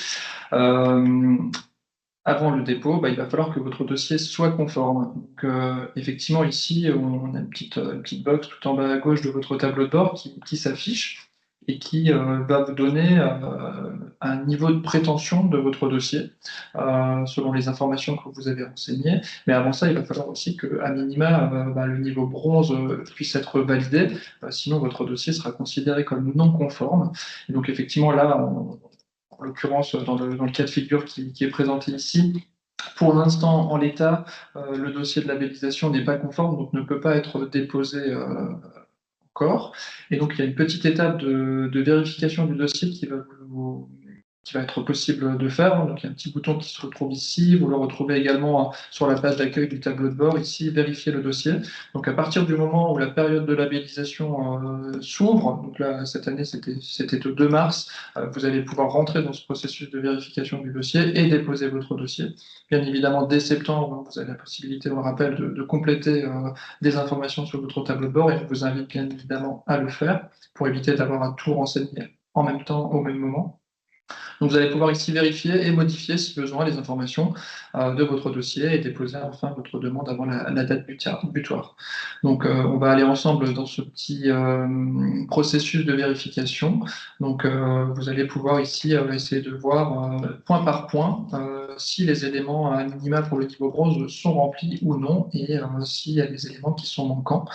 Avant le dépôt, il va falloir que votre dossier soit conforme. Donc, effectivement, ici, on a une petite box tout en bas à gauche de votre tableau de bord qui s'affiche et qui va vous donner un niveau de prétention de votre dossier selon les informations que vous avez renseignées. Mais avant ça, il va falloir aussi que, à minima, le niveau bronze puisse être validé. Sinon, votre dossier sera considéré comme non conforme. Et donc, effectivement, là, en l'occurrence dans le cas de figure qui est présenté ici. Pour l'instant, en l'état, le dossier de labellisation n'est pas conforme, donc ne peut pas être déposé encore. Et donc, il y a une petite étape de vérification du dossier qui va être possible de faire. Donc, il y a un petit bouton qui se retrouve ici. Vous le retrouvez également sur la page d'accueil du tableau de bord. Ici, vérifier le dossier. Donc, à partir du moment où la période de labellisation s'ouvre, donc là, cette année, c'était au 2 mars, vous allez pouvoir rentrer dans ce processus de vérification du dossier et déposer votre dossier. Bien évidemment, dès septembre, vous avez la possibilité, on le rappelle, de compléter des informations sur votre tableau de bord et je vous invite bien évidemment à le faire pour éviter d'avoir à tout renseigner en même temps, au même moment. Donc vous allez pouvoir ici vérifier et modifier si besoin les informations de votre dossier et déposer enfin votre demande avant la date butoir. Donc on va aller ensemble dans ce petit processus de vérification. Donc vous allez pouvoir ici essayer de voir point par point si les éléments à minima pour le niveau bronze sont remplis ou non et s'il y a des éléments qui sont manquants.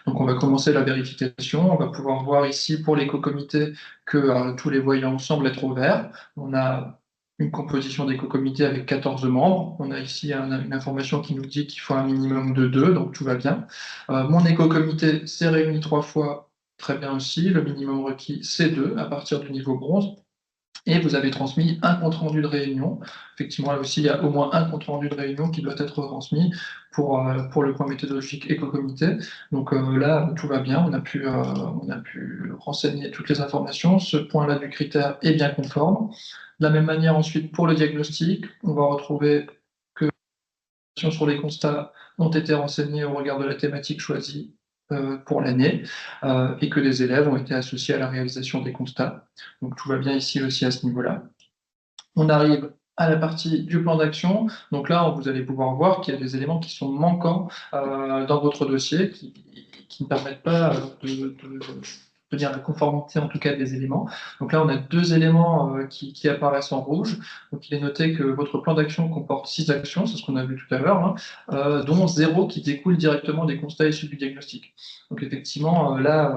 Donc on va commencer la vérification. On va pouvoir voir ici pour l'éco-comité que tous les voyants semblent être au vert. On a une composition d'éco-comité avec 14 membres. On a ici une information qui nous dit qu'il faut un minimum de 2, donc tout va bien. Mon éco-comité s'est réuni 3 fois, très bien aussi. Le minimum requis, c'est 2 à partir du niveau bronze. Et vous avez transmis un compte-rendu de réunion. Effectivement, là aussi, il y a au moins un compte-rendu de réunion qui doit être transmis pour le point méthodologique éco-comité. Donc là, tout va bien. On a pu renseigner toutes les informations. Ce point-là du critère est bien conforme. De la même manière, ensuite, pour le diagnostic, on va retrouver que les informations sur les constats ont été renseignées au regard de la thématique choisie pour l'année et que les élèves ont été associés à la réalisation des constats. Donc tout va bien ici aussi à ce niveau-là. On arrive à la partie du plan d'action. Donc là, vous allez pouvoir voir qu'il y a des éléments qui sont manquants dans votre dossier, qui ne permettent pas de dire la conformité en tout cas des éléments. Donc là, on a 2 éléments qui apparaissent en rouge. Donc il est noté que votre plan d'action comporte 6 actions, c'est ce qu'on a vu tout à l'heure, hein, dont 0 qui découle directement des constats issus du diagnostic. Donc effectivement, là,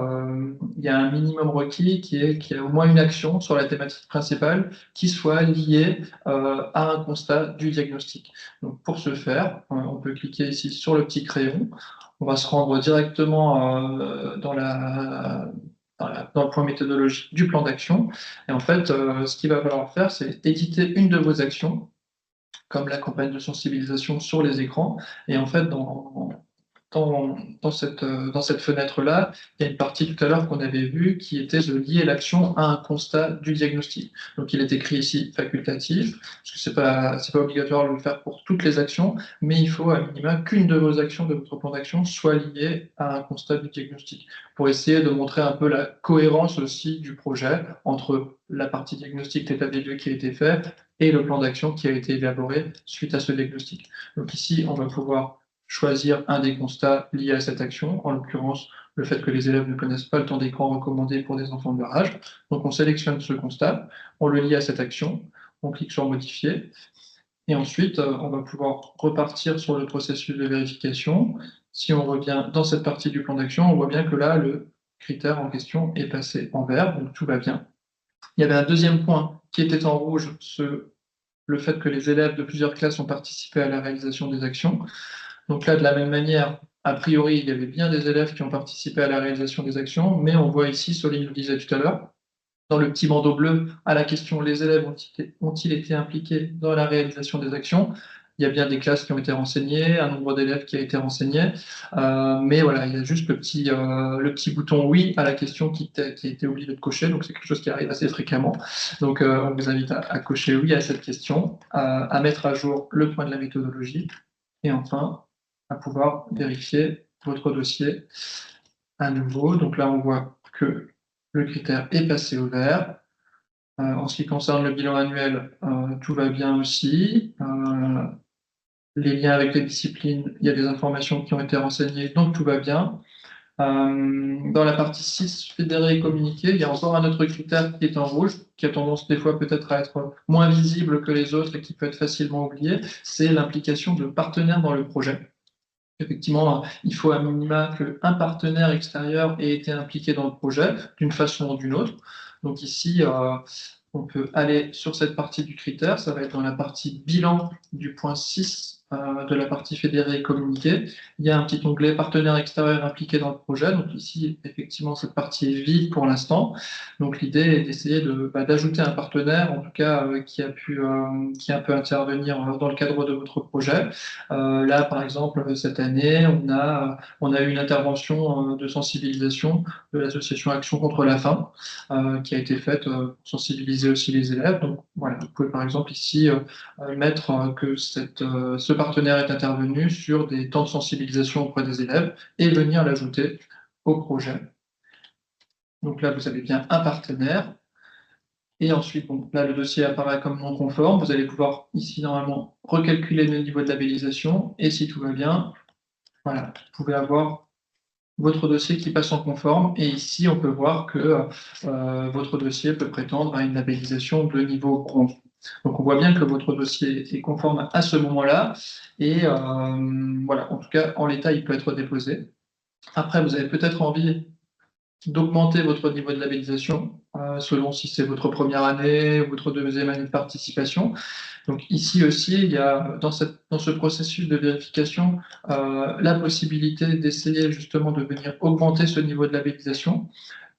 il y a un minimum requis qui est au moins une action sur la thématique principale qui soit liée à un constat du diagnostic. Donc pour ce faire, on peut cliquer ici sur le petit crayon. On va se rendre directement dans le point méthodologique du plan d'action. Et en fait, ce qu'il va falloir faire, c'est éditer une de vos actions, comme la campagne de sensibilisation sur les écrans. Et en fait, dans cette fenêtre-là, il y a une partie tout à l'heure qu'on avait vue qui était de lier l'action à un constat du diagnostic. Donc il est écrit ici facultatif, parce que c'est pas obligatoire de le faire pour toutes les actions, mais il faut à minima qu'une de vos actions de votre plan d'action soit liée à un constat du diagnostic, pour essayer de montrer un peu la cohérence aussi du projet entre la partie diagnostic, l'état des lieux qui a été fait, et le plan d'action qui a été élaboré suite à ce diagnostic. Donc ici, on va pouvoir choisir un des constats liés à cette action, en l'occurrence le fait que les élèves ne connaissent pas le temps d'écran recommandé pour des enfants de leur âge. Donc on sélectionne ce constat, on le lie à cette action, on clique sur modifier, et ensuite on va pouvoir repartir sur le processus de vérification. Si on revient dans cette partie du plan d'action, on voit bien que là, le critère en question est passé en vert, donc tout va bien. Il y avait un deuxième point qui était en rouge, le fait que les élèves de plusieurs classes ont participé à la réalisation des actions. Donc là, de la même manière, a priori, il y avait bien des élèves qui ont participé à la réalisation des actions, mais on voit ici, Soline le disait tout à l'heure, dans le petit bandeau bleu, à la question «Les élèves ont-ils été impliqués dans la réalisation des actions?» Il y a bien des classes qui ont été renseignées, un nombre d'élèves qui a été renseigné, mais voilà, il y a juste le petit bouton «Oui» à la question qui a été oublié de cocher, donc c'est quelque chose qui arrive assez fréquemment. Donc on vous invite à cocher «Oui» à cette question, à mettre à jour le point de la méthodologie, et enfin, à pouvoir vérifier votre dossier à nouveau. Donc là, on voit que le critère est passé au vert. En ce qui concerne le bilan annuel, tout va bien aussi. Les liens avec les disciplines, il y a des informations qui ont été renseignées, donc tout va bien. Dans la partie 6, fédérer et communiquer, il y a encore un autre critère qui est en rouge, qui a tendance des fois peut-être à être moins visible que les autres et qui peut être facilement oublié, c'est l'implication de partenaires dans le projet. Effectivement, il faut à minima qu'un partenaire extérieur ait été impliqué dans le projet d'une façon ou d'une autre. Donc ici, on peut aller sur cette partie du critère, ça va être dans la partie bilan du point 6 de la partie fédérée et communiquée. Il y a un petit onglet partenaire extérieur impliqué dans le projet. Donc ici, effectivement, cette partie est vide pour l'instant. Donc l'idée est d'essayer d'ajouter un partenaire, en tout cas qui a pu intervenir dans le cadre de votre projet. Là, par exemple, cette année, on a eu une intervention de sensibilisation de l'association Action contre la faim qui a été faite pour sensibiliser aussi les élèves. Donc voilà, vous pouvez par exemple ici mettre que ce partenaire est intervenu sur des temps de sensibilisation auprès des élèves et venir l'ajouter au projet. Donc là, vous avez bien un partenaire. Et ensuite, bon, là, le dossier apparaît comme non conforme. Vous allez pouvoir ici, normalement, recalculer le niveau de labellisation. Et si tout va bien, voilà, vous pouvez avoir votre dossier qui passe en conforme. Et ici, on peut voir que votre dossier peut prétendre à une labellisation de niveau bronze. Donc, on voit bien que votre dossier est conforme à ce moment-là. Et voilà, en tout cas, en l'état, il peut être déposé. Après, vous avez peut-être envie d'augmenter votre niveau de labellisation selon si c'est votre première année ou votre deuxième année de participation. Donc ici aussi, il y a dans ce processus de vérification la possibilité d'essayer justement de venir augmenter ce niveau de labellisation.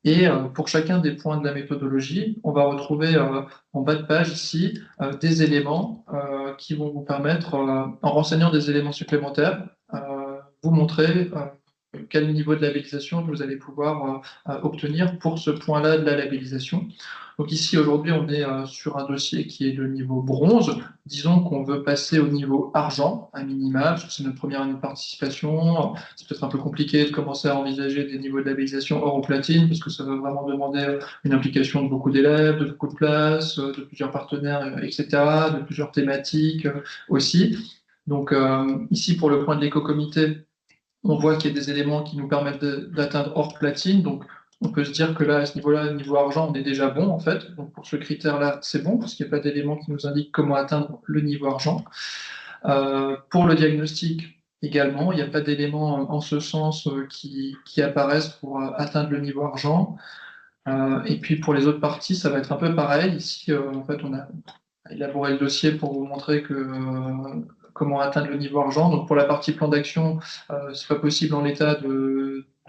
Et pour chacun des points de la méthodologie, on va retrouver en bas de page ici des éléments qui vont vous permettre, en renseignant des éléments supplémentaires, vous montrer quel niveau de labellisation vous allez pouvoir obtenir pour ce point-là de la labellisation. Donc ici, aujourd'hui, on est sur un dossier qui est de niveau bronze. Disons qu'on veut passer au niveau argent, à minima, parce que c'est notre première année de participation. C'est peut-être un peu compliqué de commencer à envisager des niveaux de labellisation or ou platine, parce que ça va vraiment demander une implication de beaucoup d'élèves, de beaucoup de places, de plusieurs partenaires, etc., de plusieurs thématiques aussi. Donc ici, pour le point de l'éco-comité, on voit qu'il y a des éléments qui nous permettent d'atteindre hors platine. Donc, on peut se dire que là, à ce niveau-là, niveau argent, on est déjà bon, en fait. Donc, pour ce critère-là, c'est bon, parce qu'il n'y a pas d'éléments qui nous indiquent comment atteindre le niveau argent. Pour le diagnostic, également, il n'y a pas d'éléments en ce sens qui apparaissent pour atteindre le niveau argent. Et puis, pour les autres parties, ça va être un peu pareil. Ici, en fait, on a élaboré le dossier pour vous montrer comment atteindre le niveau argent. Donc pour la partie plan d'action, c'est pas possible en l'état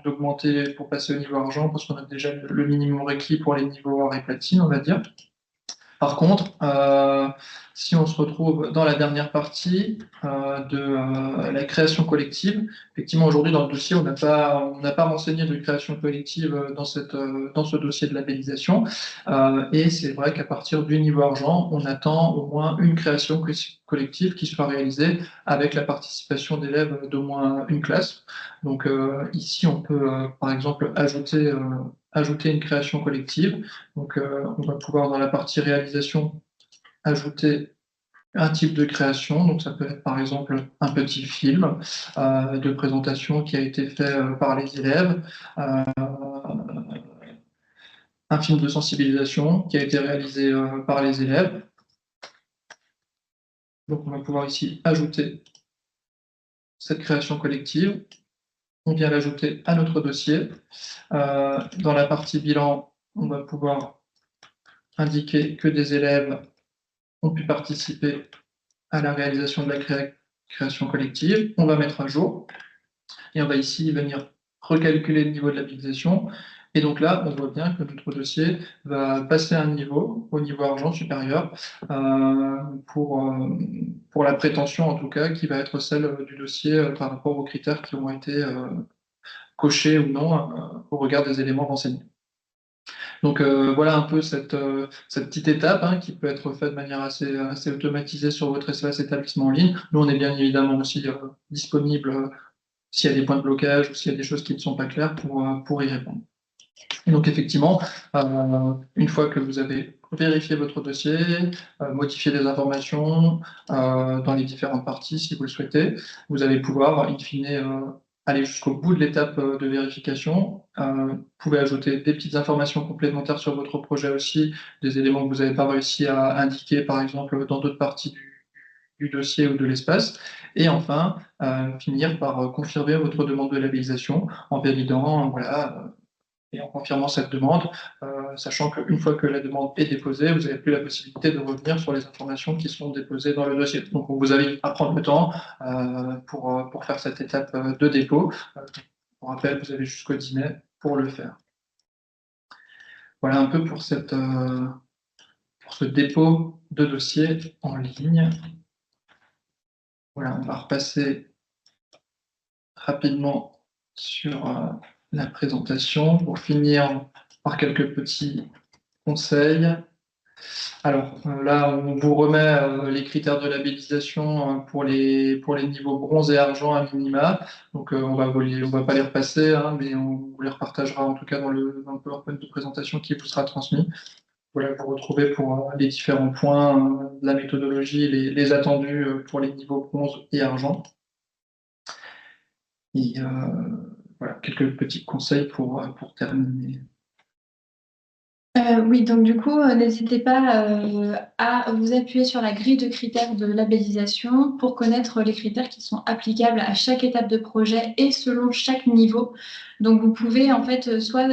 d'augmenter pour passer au niveau argent parce qu'on a déjà le minimum requis pour les niveaux or et platine, on va dire. Par contre, si on se retrouve dans la dernière partie de la création collective, effectivement aujourd'hui dans le dossier, on n'a pas renseigné de création collective dans ce dossier de labellisation. Et c'est vrai qu'à partir du niveau argent, on attend au moins une création collective qui soit réalisée avec la participation d'élèves d'au moins une classe. Donc ici, on peut par exemple ajouter une création collective. Donc, on va pouvoir, dans la partie réalisation, ajouter un type de création. Donc, ça peut être, par exemple, un petit film de présentation qui a été fait par les élèves, un film de sensibilisation qui a été réalisé par les élèves. Donc, on va pouvoir ici ajouter cette création collective. On vient l'ajouter à notre dossier. Dans la partie bilan, on va pouvoir indiquer que des élèves ont pu participer à la réalisation de la création collective. On va mettre à jour et on va ici venir recalculer le niveau de labellisation. Et donc là, on voit bien que notre dossier va passer un niveau, au niveau argent supérieur, pour la prétention en tout cas, qui va être celle du dossier par rapport aux critères qui ont été cochés ou non au regard des éléments renseignés. Donc voilà un peu cette petite étape qui peut être faite de manière assez automatisée sur votre espace établissement en ligne. Nous, on est bien évidemment aussi disponible s'il y a des points de blocage ou s'il y a des choses qui ne sont pas claires pour y répondre. Et donc effectivement, une fois que vous avez vérifié votre dossier, modifié des informations dans les différentes parties si vous le souhaitez, vous allez pouvoir in fine aller jusqu'au bout de l'étape de vérification. Vous pouvez ajouter des petites informations complémentaires sur votre projet aussi, des éléments que vous n'avez pas réussi à indiquer par exemple dans d'autres parties du dossier ou de l'espace. Et enfin, finir par confirmer votre demande de labellisation en validant, voilà, et en confirmant cette demande, sachant qu'une fois que la demande est déposée, vous n'avez plus la possibilité de revenir sur les informations qui sont déposées dans le dossier. Donc, on vous invite à prendre le temps pour faire cette étape de dépôt. Pour rappel, vous avez jusqu'au 10 mai pour le faire. Voilà un peu pour ce dépôt de dossier en ligne. Voilà, on va repasser rapidement sur la présentation pour finir par quelques petits conseils. Alors là, on vous remet les critères de labellisation pour les niveaux bronze et argent à minima. Donc on va pas les repasser, hein, mais on vous les repartagera en tout cas dans le PowerPoint de présentation qui vous sera transmis. Voilà, vous retrouvez pour les différents points de la méthodologie, les attendus pour les niveaux bronze et argent. Et voilà, quelques petits conseils pour terminer. Oui, donc du coup, n'hésitez pas à vous appuyer sur la grille de critères de labellisation pour connaître les critères qui sont applicables à chaque étape de projet et selon chaque niveau. Donc vous pouvez en fait soit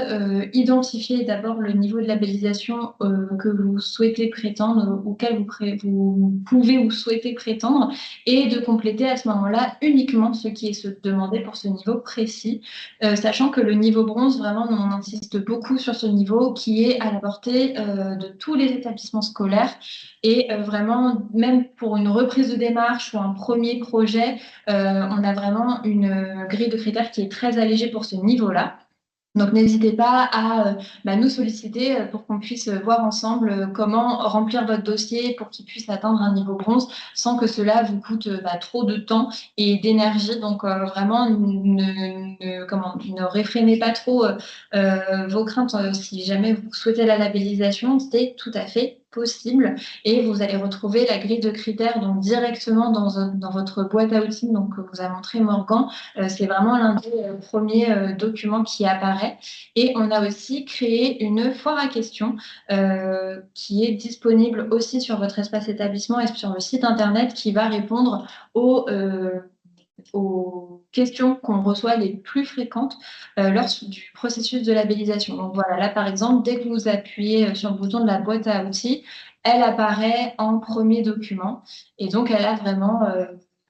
identifier d'abord le niveau de labellisation que vous souhaitez prétendre, auquel vous pouvez ou souhaitez prétendre, et de compléter à ce moment-là uniquement ce qui est demandé pour ce niveau précis. Sachant que le niveau bronze, vraiment, on insiste beaucoup sur ce niveau qui est à la portée de tous les établissements scolaires. Et vraiment, même pour une reprise de démarche ou un premier projet, on a vraiment une grille de critères qui est très allégée pour ce niveau-là. Donc, n'hésitez pas à nous solliciter pour qu'on puisse voir ensemble comment remplir votre dossier pour qu'il puisse atteindre un niveau bronze sans que cela vous coûte trop de temps et d'énergie. Donc, vraiment, ne réfrénez pas trop vos craintes si jamais vous souhaitez la labellisation. C'est tout à fait possible et vous allez retrouver la grille de critères donc directement dans votre boîte à outils donc, que vous a montré Morgan. C'est vraiment l'un des premiers documents qui apparaît. Et on a aussi créé une foire à questions qui est disponible aussi sur votre espace établissement et sur le site internet qui va répondre aux questions qu'on reçoit les plus fréquentes lors du processus de labellisation. Donc voilà, là par exemple, dès que vous appuyez sur le bouton de la boîte à outils, elle apparaît en premier document et donc elle a vraiment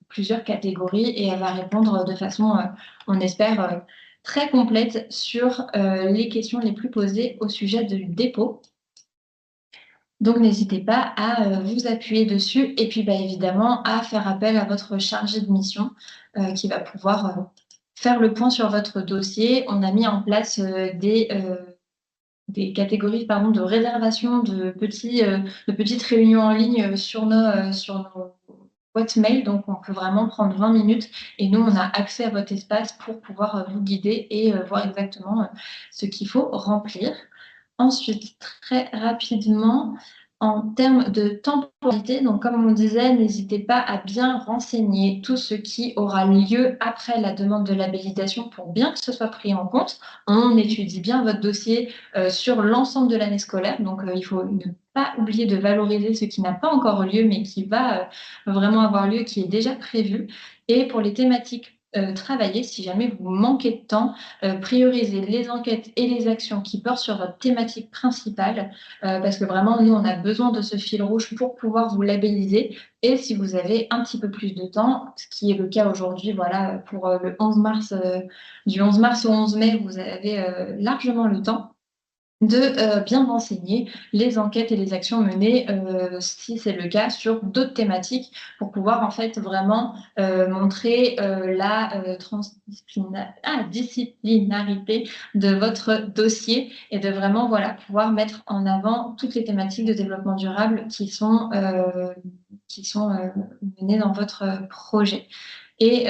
plusieurs catégories et elle va répondre de façon, on espère, très complète sur les questions les plus posées au sujet du dépôt. Donc, n'hésitez pas à vous appuyer dessus et puis évidemment à faire appel à votre chargé de mission qui va pouvoir faire le point sur votre dossier. On a mis en place des catégories de réservation de petites réunions en ligne sur nos boîtes mail. Donc, on peut vraiment prendre 20 minutes et nous, on a accès à votre espace pour pouvoir vous guider et voir exactement ce qu'il faut remplir. Ensuite, très rapidement, en termes de temporalité, donc comme on disait, n'hésitez pas à bien renseigner tout ce qui aura lieu après la demande de labellisation pour bien que ce soit pris en compte. On étudie bien votre dossier sur l'ensemble de l'année scolaire, donc il faut ne pas oublier de valoriser ce qui n'a pas encore lieu, mais qui va vraiment avoir lieu, qui est déjà prévu. Et pour les thématiques travailler, si jamais vous manquez de temps, prioriser les enquêtes et les actions qui portent sur votre thématique principale, parce que vraiment, nous, on a besoin de ce fil rouge pour pouvoir vous labelliser. Et si vous avez un petit peu plus de temps, ce qui est le cas aujourd'hui, voilà, pour le 11 mars, du 11 mars au 11 mai, vous avez largement le temps de bien renseigner les enquêtes et les actions menées, si c'est le cas, sur d'autres thématiques pour pouvoir en fait vraiment montrer la disciplinarité de votre dossier et de vraiment pouvoir mettre en avant toutes les thématiques de développement durable qui sont menées dans votre projet. Et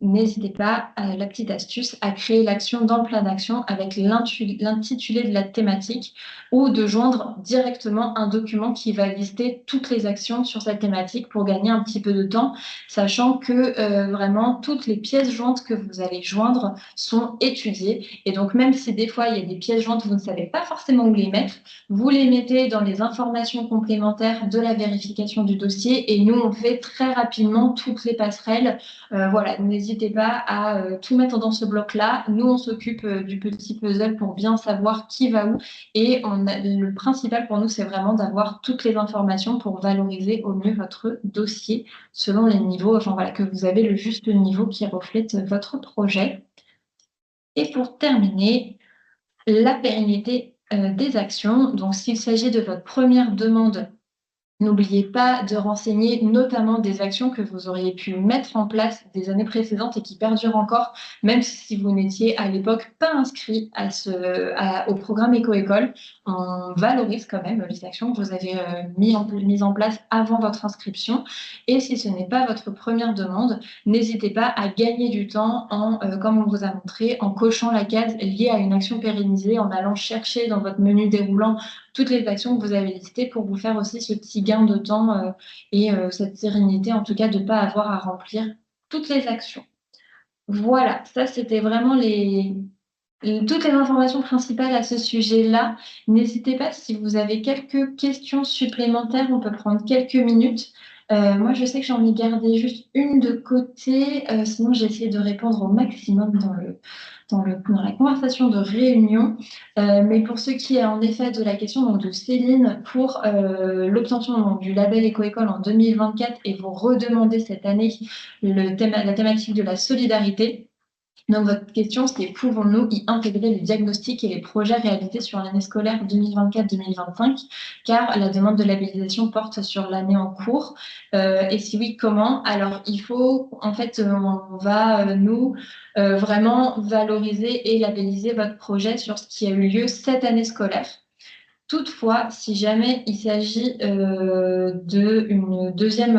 n'hésitez pas, la petite astuce, à créer l'action dans le plan d'action avec l'intitulé de la thématique ou de joindre directement un document qui va lister toutes les actions sur cette thématique pour gagner un petit peu de temps, sachant que vraiment toutes les pièces jointes que vous allez joindre sont étudiées. Et donc même si des fois il y a des pièces jointes, vous ne savez pas forcément où les mettre, vous les mettez dans les informations complémentaires de la vérification du dossier et nous on fait très rapidement toutes les passerelles. Voilà, n'hésitez pas à tout mettre dans ce bloc-là. Nous, on s'occupe du petit puzzle pour bien savoir qui va où. Et le principal pour nous, c'est vraiment d'avoir toutes les informations pour valoriser au mieux votre dossier selon les niveaux, enfin voilà, que vous avez le juste niveau qui reflète votre projet. Et pour terminer, la pérennité des actions. Donc, s'il s'agit de votre première demande, n'oubliez pas de renseigner notamment des actions que vous auriez pu mettre en place des années précédentes et qui perdurent encore, même si vous n'étiez à l'époque pas inscrit au programme Éco-École. On valorise quand même les actions que vous avez mises en place avant votre inscription. Et si ce n'est pas votre première demande, n'hésitez pas à gagner du temps comme on vous a montré, en cochant la case liée à une action pérennisée, en allant chercher dans votre menu déroulant toutes les actions que vous avez listées pour vous faire aussi ce petit gain de temps et cette sérénité, en tout cas, de ne pas avoir à remplir toutes les actions. Voilà, ça c'était vraiment toutes les informations principales à ce sujet-là. N'hésitez pas, si vous avez quelques questions supplémentaires, on peut prendre quelques minutes. Moi, je sais que j'en ai gardé juste une de côté, sinon j'ai essayé de répondre au maximum dans la conversation de réunion. Mais pour ce qui est en effet de la question donc, de Céline, pour l'obtention du label Éco-École en 2024 et vous redemander cette année la thématique de la solidarité. Donc, votre question, c'est pouvons-nous y intégrer le diagnostic et les projets réalisés sur l'année scolaire 2024-2025, car la demande de labellisation porte sur l'année en cours. Et si oui, comment? Alors, il faut, en fait, on va, nous, vraiment valoriser et labelliser votre projet sur ce qui a eu lieu cette année scolaire. Toutefois, si jamais il s'agit d'une deuxième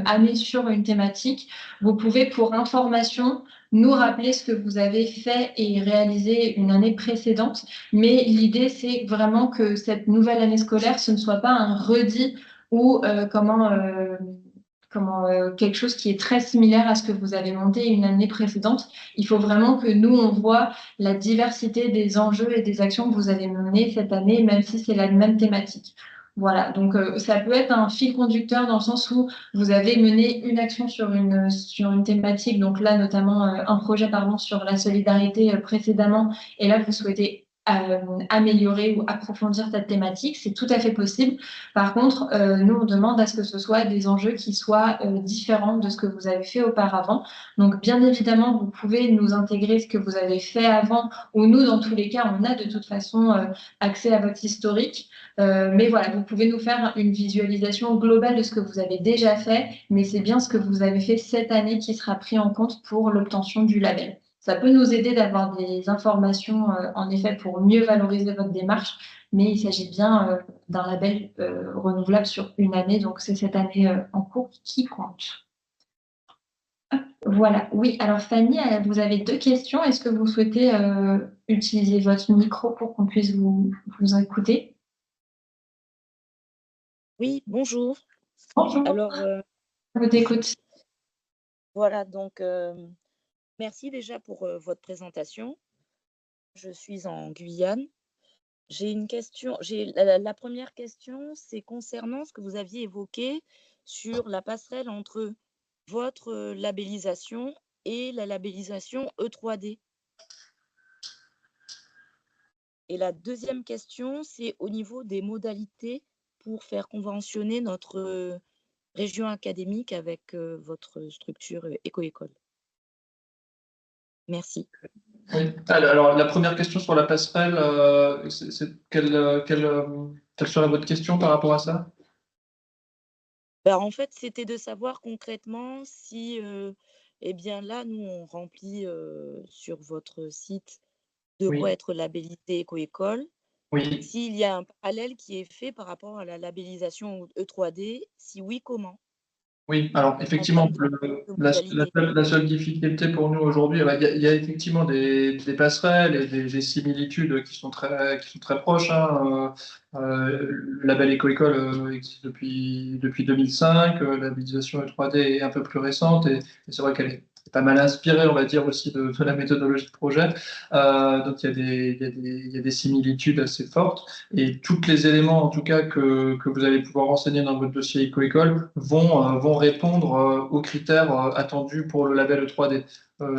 année sur une thématique, vous pouvez, pour information, nous rappeler ce que vous avez fait et réalisé une année précédente. Mais l'idée, c'est vraiment que cette nouvelle année scolaire, ce ne soit pas un redit ou quelque chose qui est très similaire à ce que vous avez monté une année précédente. Il faut vraiment que nous, on voit la diversité des enjeux et des actions que vous avez menées cette année, même si c'est la même thématique. Voilà, donc ça peut être un fil conducteur dans le sens où vous avez mené une action sur une thématique, donc là notamment un projet pardon, sur la solidarité précédemment, et là vous souhaitez améliorer ou approfondir cette thématique, c'est tout à fait possible. Par contre, nous on demande à ce que ce soit des enjeux qui soient différents de ce que vous avez fait auparavant. Donc bien évidemment, vous pouvez nous intégrer ce que vous avez fait avant, ou nous dans tous les cas, on a de toute façon accès à votre historique. Mais voilà, vous pouvez nous faire une visualisation globale de ce que vous avez déjà fait, mais c'est bien ce que vous avez fait cette année qui sera pris en compte pour l'obtention du label. Ça peut nous aider d'avoir des informations, en effet, pour mieux valoriser votre démarche, mais il s'agit bien d'un label renouvelable sur une année, donc c'est cette année en cours qui compte. Voilà, oui. Alors Fanny, vous avez deux questions. Est-ce que vous souhaitez utiliser votre micro pour qu'on puisse vous écouter? Oui, bonjour. Bonjour, Alors, je vous écoute. voilà, donc merci déjà pour votre présentation. Je suis en Guyane. J'ai une question. La première question, c'est concernant ce que vous aviez évoqué sur la passerelle entre votre labellisation et la labellisation E3D. Et la deuxième question, c'est au niveau des modalités pour faire conventionner notre région académique avec votre structure Éco-École. Merci. Oui. Alors, la première question sur la passerelle, quelle serait votre question par rapport à ça? Bah, en fait, c'était de savoir concrètement si, eh bien, là, nous, on remplit, sur votre site de quoi Oui, être labellisé Éco-École. oui. S'il y a un parallèle qui est fait par rapport à la labellisation E3D, si oui, comment? Oui, alors en effectivement, termes de modalité. la seule difficulté pour nous aujourd'hui, il y a effectivement des passerelles et des similitudes qui sont très proches, hein. Le label Éco-École existe depuis 2005, la labellisation E3D est un peu plus récente et c'est vrai qu'elle est pas mal inspirée, on va dire, aussi de la méthodologie de projet. Donc il y a des similitudes assez fortes. Et tous les éléments, en tout cas, que vous allez pouvoir renseigner dans votre dossier Éco-École vont répondre aux critères attendus pour le label E3D.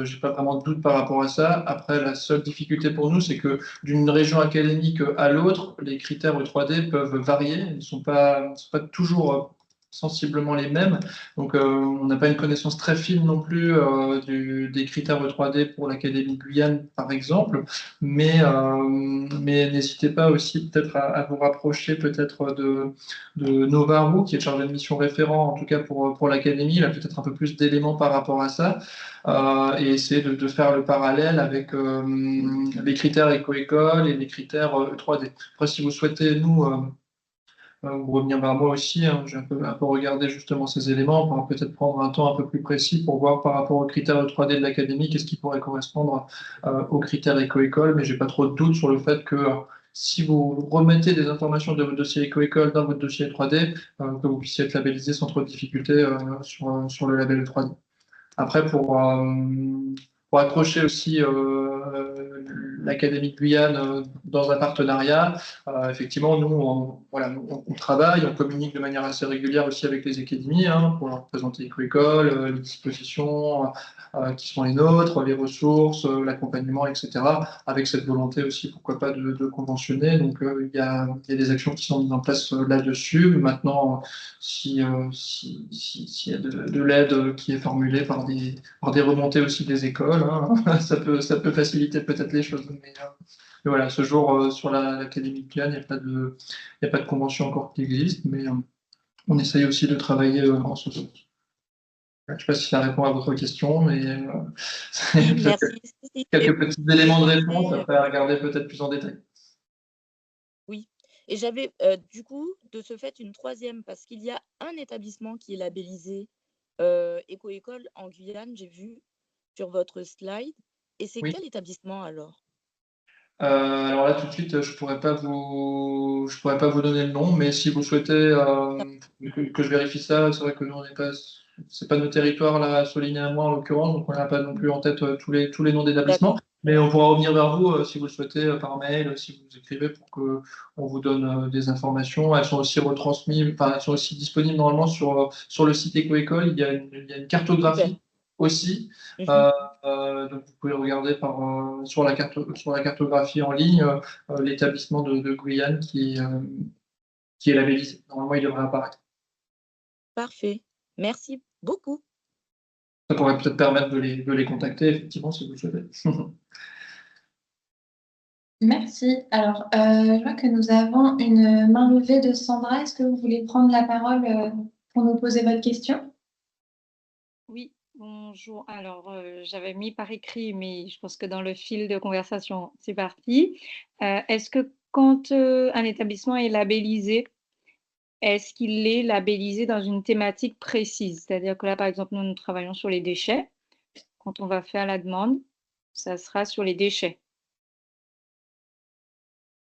J'ai pas vraiment de doute par rapport à ça. Après, la seule difficulté pour nous, c'est que d'une région académique à l'autre, les critères E3D peuvent varier. Ils ne sont pas toujours sensiblement les mêmes. Donc, on n'a pas une connaissance très fine non plus des critères E3D pour l'Académie de Guyane, par exemple. Mais n'hésitez pas aussi peut-être à vous rapprocher peut-être de Novarou, qui est chargé de mission référent, en tout cas pour l'Académie. Il a peut-être un peu plus d'éléments par rapport à ça. Et essayer de faire le parallèle avec les critères éco-école et les critères E3D. Après, si vous souhaitez, nous, ou revenir vers moi aussi, hein, j'ai un peu regardé justement ces éléments, on pourra peut-être prendre un temps un peu plus précis pour voir par rapport aux critères E3D de l'académie, qu'est-ce qui pourrait correspondre aux critères éco-école, mais j'ai pas trop de doute sur le fait que si vous remettez des informations de votre dossier éco-école dans votre dossier E3D, que vous puissiez être labellisé sans trop de difficulté sur le label E3D. Après, pour accrocher aussi l'Académie de Guyane dans un partenariat, effectivement, nous, voilà, on travaille, on communique de manière assez régulière aussi avec les académies hein, pour leur présenter l'éco-école, les dispositions qui sont les nôtres, les ressources, l'accompagnement, etc. Avec cette volonté aussi, pourquoi pas, de conventionner. Donc, il y a des actions qui sont mises en place là-dessus. Maintenant, s'il y a de l'aide qui est formulée par des remontées aussi des écoles, hein, ça peut faciliter peut-être les choses. Mais voilà, ce jour, sur l'Académie de Guyane, il n'y a pas de convention encore qui existe, mais on essaye aussi de travailler en ce sens. Je ne sais pas si ça répond à votre question, mais Oui, c'est merci. quelques petits éléments de réponse Et, après à regarder peut-être plus en détail. oui. Et j'avais du coup, de ce fait, une troisième, parce qu'il y a un établissement qui est labellisé Éco-École en Guyane, j'ai vu sur votre slide. Et c'est Oui. quel établissement alors? Alors là, tout de suite, je pourrais pas vous donner le nom, mais si vous souhaitez que je vérifie ça, c'est vrai que nous, on n'est pas, c'est pas nos territoires là, Soligny et moi en l'occurrence, donc on n'a pas non plus en tête tous les noms d'établissements, D'accord. mais on pourra revenir vers vous si vous le souhaitez par mail, si vous écrivez pour que on vous donne des informations. Elles sont aussi retransmises, enfin, elles sont aussi disponibles normalement sur le site EcoÉcole. Il y a une Super. cartographie aussi. Mhm. Euh, donc vous pouvez regarder sur la cartographie en ligne l'établissement de Guyane qui est labellisé. Normalement, il devrait apparaître. Parfait. Merci beaucoup. Ça pourrait peut-être permettre de les contacter, effectivement, si vous le souhaitez. Merci. Alors, je vois que nous avons une main levée de Sandra. Est-ce que vous voulez prendre la parole pour nous poser votre question? Oui, bonjour. Alors, j'avais mis par écrit, mais je pense que dans le fil de conversation, c'est parti. Est-ce que quand un établissement est labellisé, est-ce qu'il est labellisé dans une thématique précise? C'est-à-dire que là, par exemple, nous travaillons sur les déchets. Quand on va faire la demande, ça sera sur les déchets.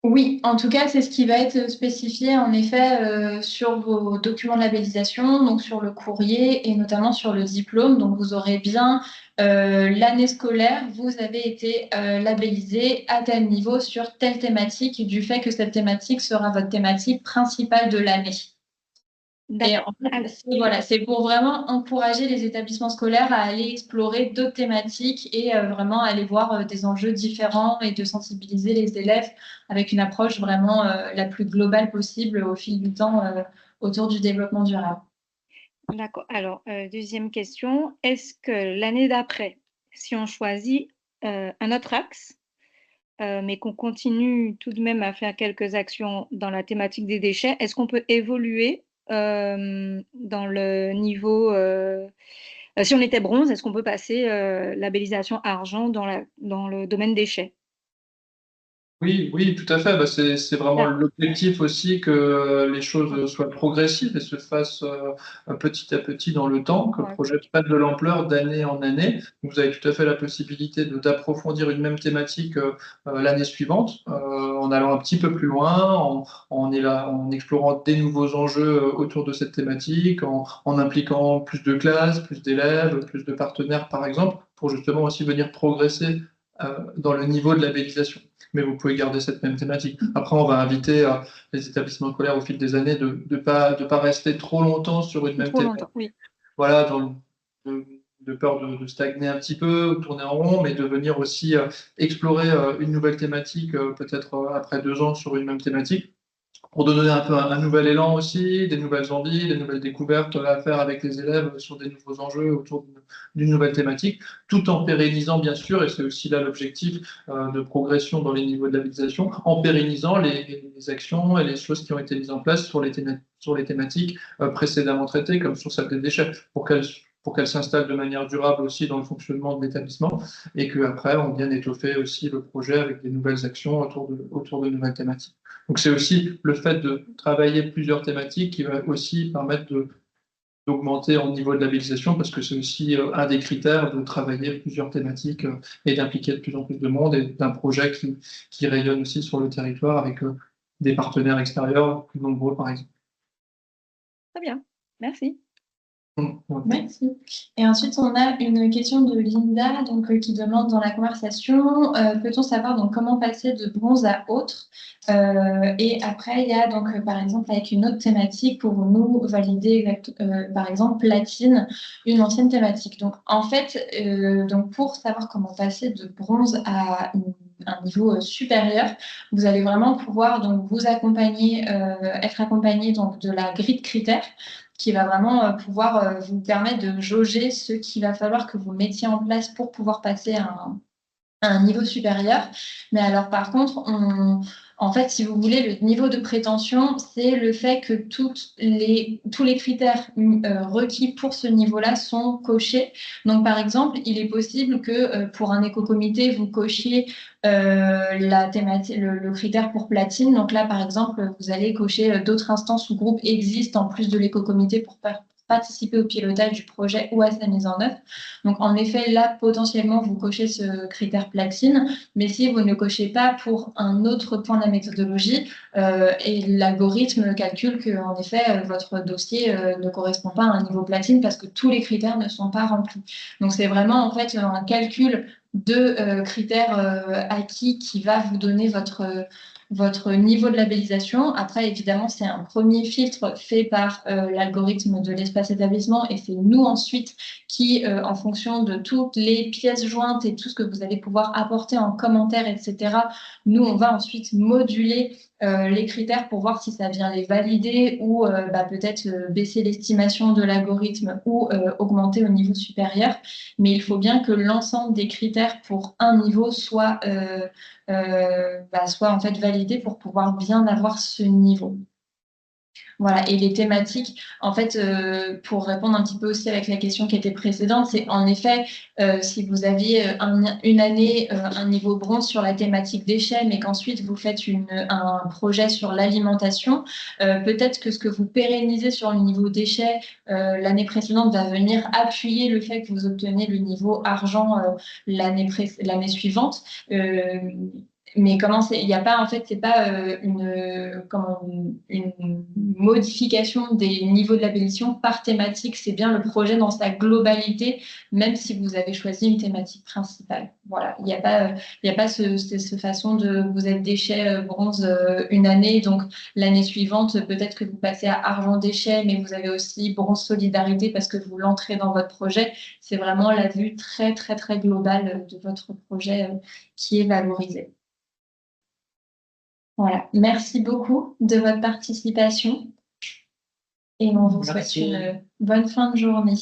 Oui, en tout cas, c'est ce qui va être spécifié en effet sur vos documents de labellisation, donc sur le courrier et notamment sur le diplôme. Donc, vous aurez bien l'année scolaire, vous avez été labellisé à tel niveau sur telle thématique, du fait que cette thématique sera votre thématique principale de l'année. Et en D'accord. fait, voilà, c'est pour vraiment encourager les établissements scolaires à aller explorer d'autres thématiques et vraiment aller voir des enjeux différents et de sensibiliser les élèves avec une approche vraiment la plus globale possible au fil du temps autour du développement durable. D'accord. Alors, deuxième question, est-ce que l'année d'après, si on choisit un autre axe, mais qu'on continue tout de même à faire quelques actions dans la thématique des déchets, est-ce qu'on peut évoluer dans le niveau, si on était bronze, est-ce qu'on peut passer labellisation argent dans le domaine déchets? Oui, tout à fait. Bah, c'est vraiment l'objectif aussi que les choses soient progressives et se fassent petit à petit dans le temps, que le projet prenne de l'ampleur d'année en année. Vous avez tout à fait la possibilité d'approfondir une même thématique l'année suivante, en allant un petit peu plus loin, en explorant des nouveaux enjeux autour de cette thématique, en impliquant plus de classes, plus d'élèves, plus de partenaires, par exemple, pour justement aussi venir progresser dans le niveau de labellisation. Mais vous pouvez garder cette même thématique. Après, on va inviter les établissements scolaires au fil des années de pas rester trop longtemps sur une même Trop thématique. longtemps, oui. Voilà, de peur de stagner un petit peu, de tourner en rond, mais de venir aussi explorer une nouvelle thématique, peut-être après 2 ans sur une même thématique, pour donner un peu un nouvel élan aussi, des nouvelles envies, des nouvelles découvertes à faire avec les élèves sur des nouveaux enjeux autour d'une nouvelle thématique, tout en pérennisant bien sûr, et c'est aussi là l'objectif de progression dans les niveaux de labellisation, en pérennisant les actions et les choses qui ont été mises en place sur les thématiques précédemment traitées, comme sur celle des déchets, pour qu'elles s'installent de manière durable aussi dans le fonctionnement de l'établissement, et qu'après on vienne étoffer aussi le projet avec des nouvelles actions autour de nouvelles thématiques. Donc c'est aussi le fait de travailler plusieurs thématiques qui va aussi permettre d'augmenter en niveau de labellisation, parce que c'est aussi un des critères de travailler plusieurs thématiques et d'impliquer de plus en plus de monde, et d'un projet qui rayonne aussi sur le territoire avec des partenaires extérieurs plus nombreux, par exemple. Très bien, merci. Ouais. Merci. Et ensuite, on a une question de Linda donc, qui demande dans la conversation, peut-on savoir donc, comment passer de bronze à autre? Et après, il y a donc, par exemple, avec une autre thématique pour nous valider, par exemple, platine, une ancienne thématique. Donc, en fait, donc, pour savoir comment passer de bronze à un niveau supérieur, vous allez vraiment pouvoir donc, vous accompagner, être accompagné donc, de la grille de critères qui va vraiment pouvoir vous permettre de jauger ce qu'il va falloir que vous mettiez en place pour pouvoir passer à un niveau supérieur. Mais alors, par contre, en fait, si vous voulez, le niveau de prétention, c'est le fait que tous les critères requis pour ce niveau-là sont cochés. Donc, par exemple, il est possible que pour un éco-comité, vous cochiez la thématique, le critère pour platine. Donc là, par exemple, vous allez cocher d'autres instances ou groupes existent en plus de l'éco-comité pour participer au pilotage du projet ou à sa mise en œuvre. Donc, en effet, là, potentiellement, vous cochez ce critère platine, mais si vous ne cochez pas pour un autre point de la méthodologie, et l'algorithme calcule que, en effet, votre dossier ne correspond pas à un niveau platine parce que tous les critères ne sont pas remplis. Donc, c'est vraiment, en fait, un calcul de critères acquis qui va vous donner votre niveau de labellisation. Après, évidemment, c'est un premier filtre fait par l'algorithme de l'espace établissement et c'est nous ensuite qui, en fonction de toutes les pièces jointes et tout ce que vous allez pouvoir apporter en commentaire, etc., nous, on va ensuite moduler les critères pour voir si ça vient les valider ou peut-être baisser l'estimation de l'algorithme ou augmenter au niveau supérieur. Mais il faut bien que l'ensemble des critères pour un niveau soit en fait validé pour pouvoir bien avoir ce niveau. Voilà, et les thématiques, en fait, pour répondre un petit peu aussi avec la question qui était précédente, c'est en effet, si vous aviez une année un niveau bronze sur la thématique déchets, mais qu'ensuite vous faites un projet sur l'alimentation, peut-être que ce que vous pérennisez sur le niveau déchets l'année précédente va venir appuyer le fait que vous obtenez le niveau argent l'année suivante. Mais il n'y a pas, en fait, c'est pas une modification des niveaux de labellisation par thématique, c'est bien le projet dans sa globalité, même si vous avez choisi une thématique principale. Voilà, il n'y a pas ce façon de vous êtes déchet bronze une année, donc l'année suivante, peut-être que vous passez à argent déchet, mais vous avez aussi bronze solidarité parce que vous l'entrez dans votre projet. C'est vraiment la vue très, très, très globale de votre projet qui est valorisée. Voilà, merci beaucoup de votre participation et on vous souhaite une bonne fin de journée.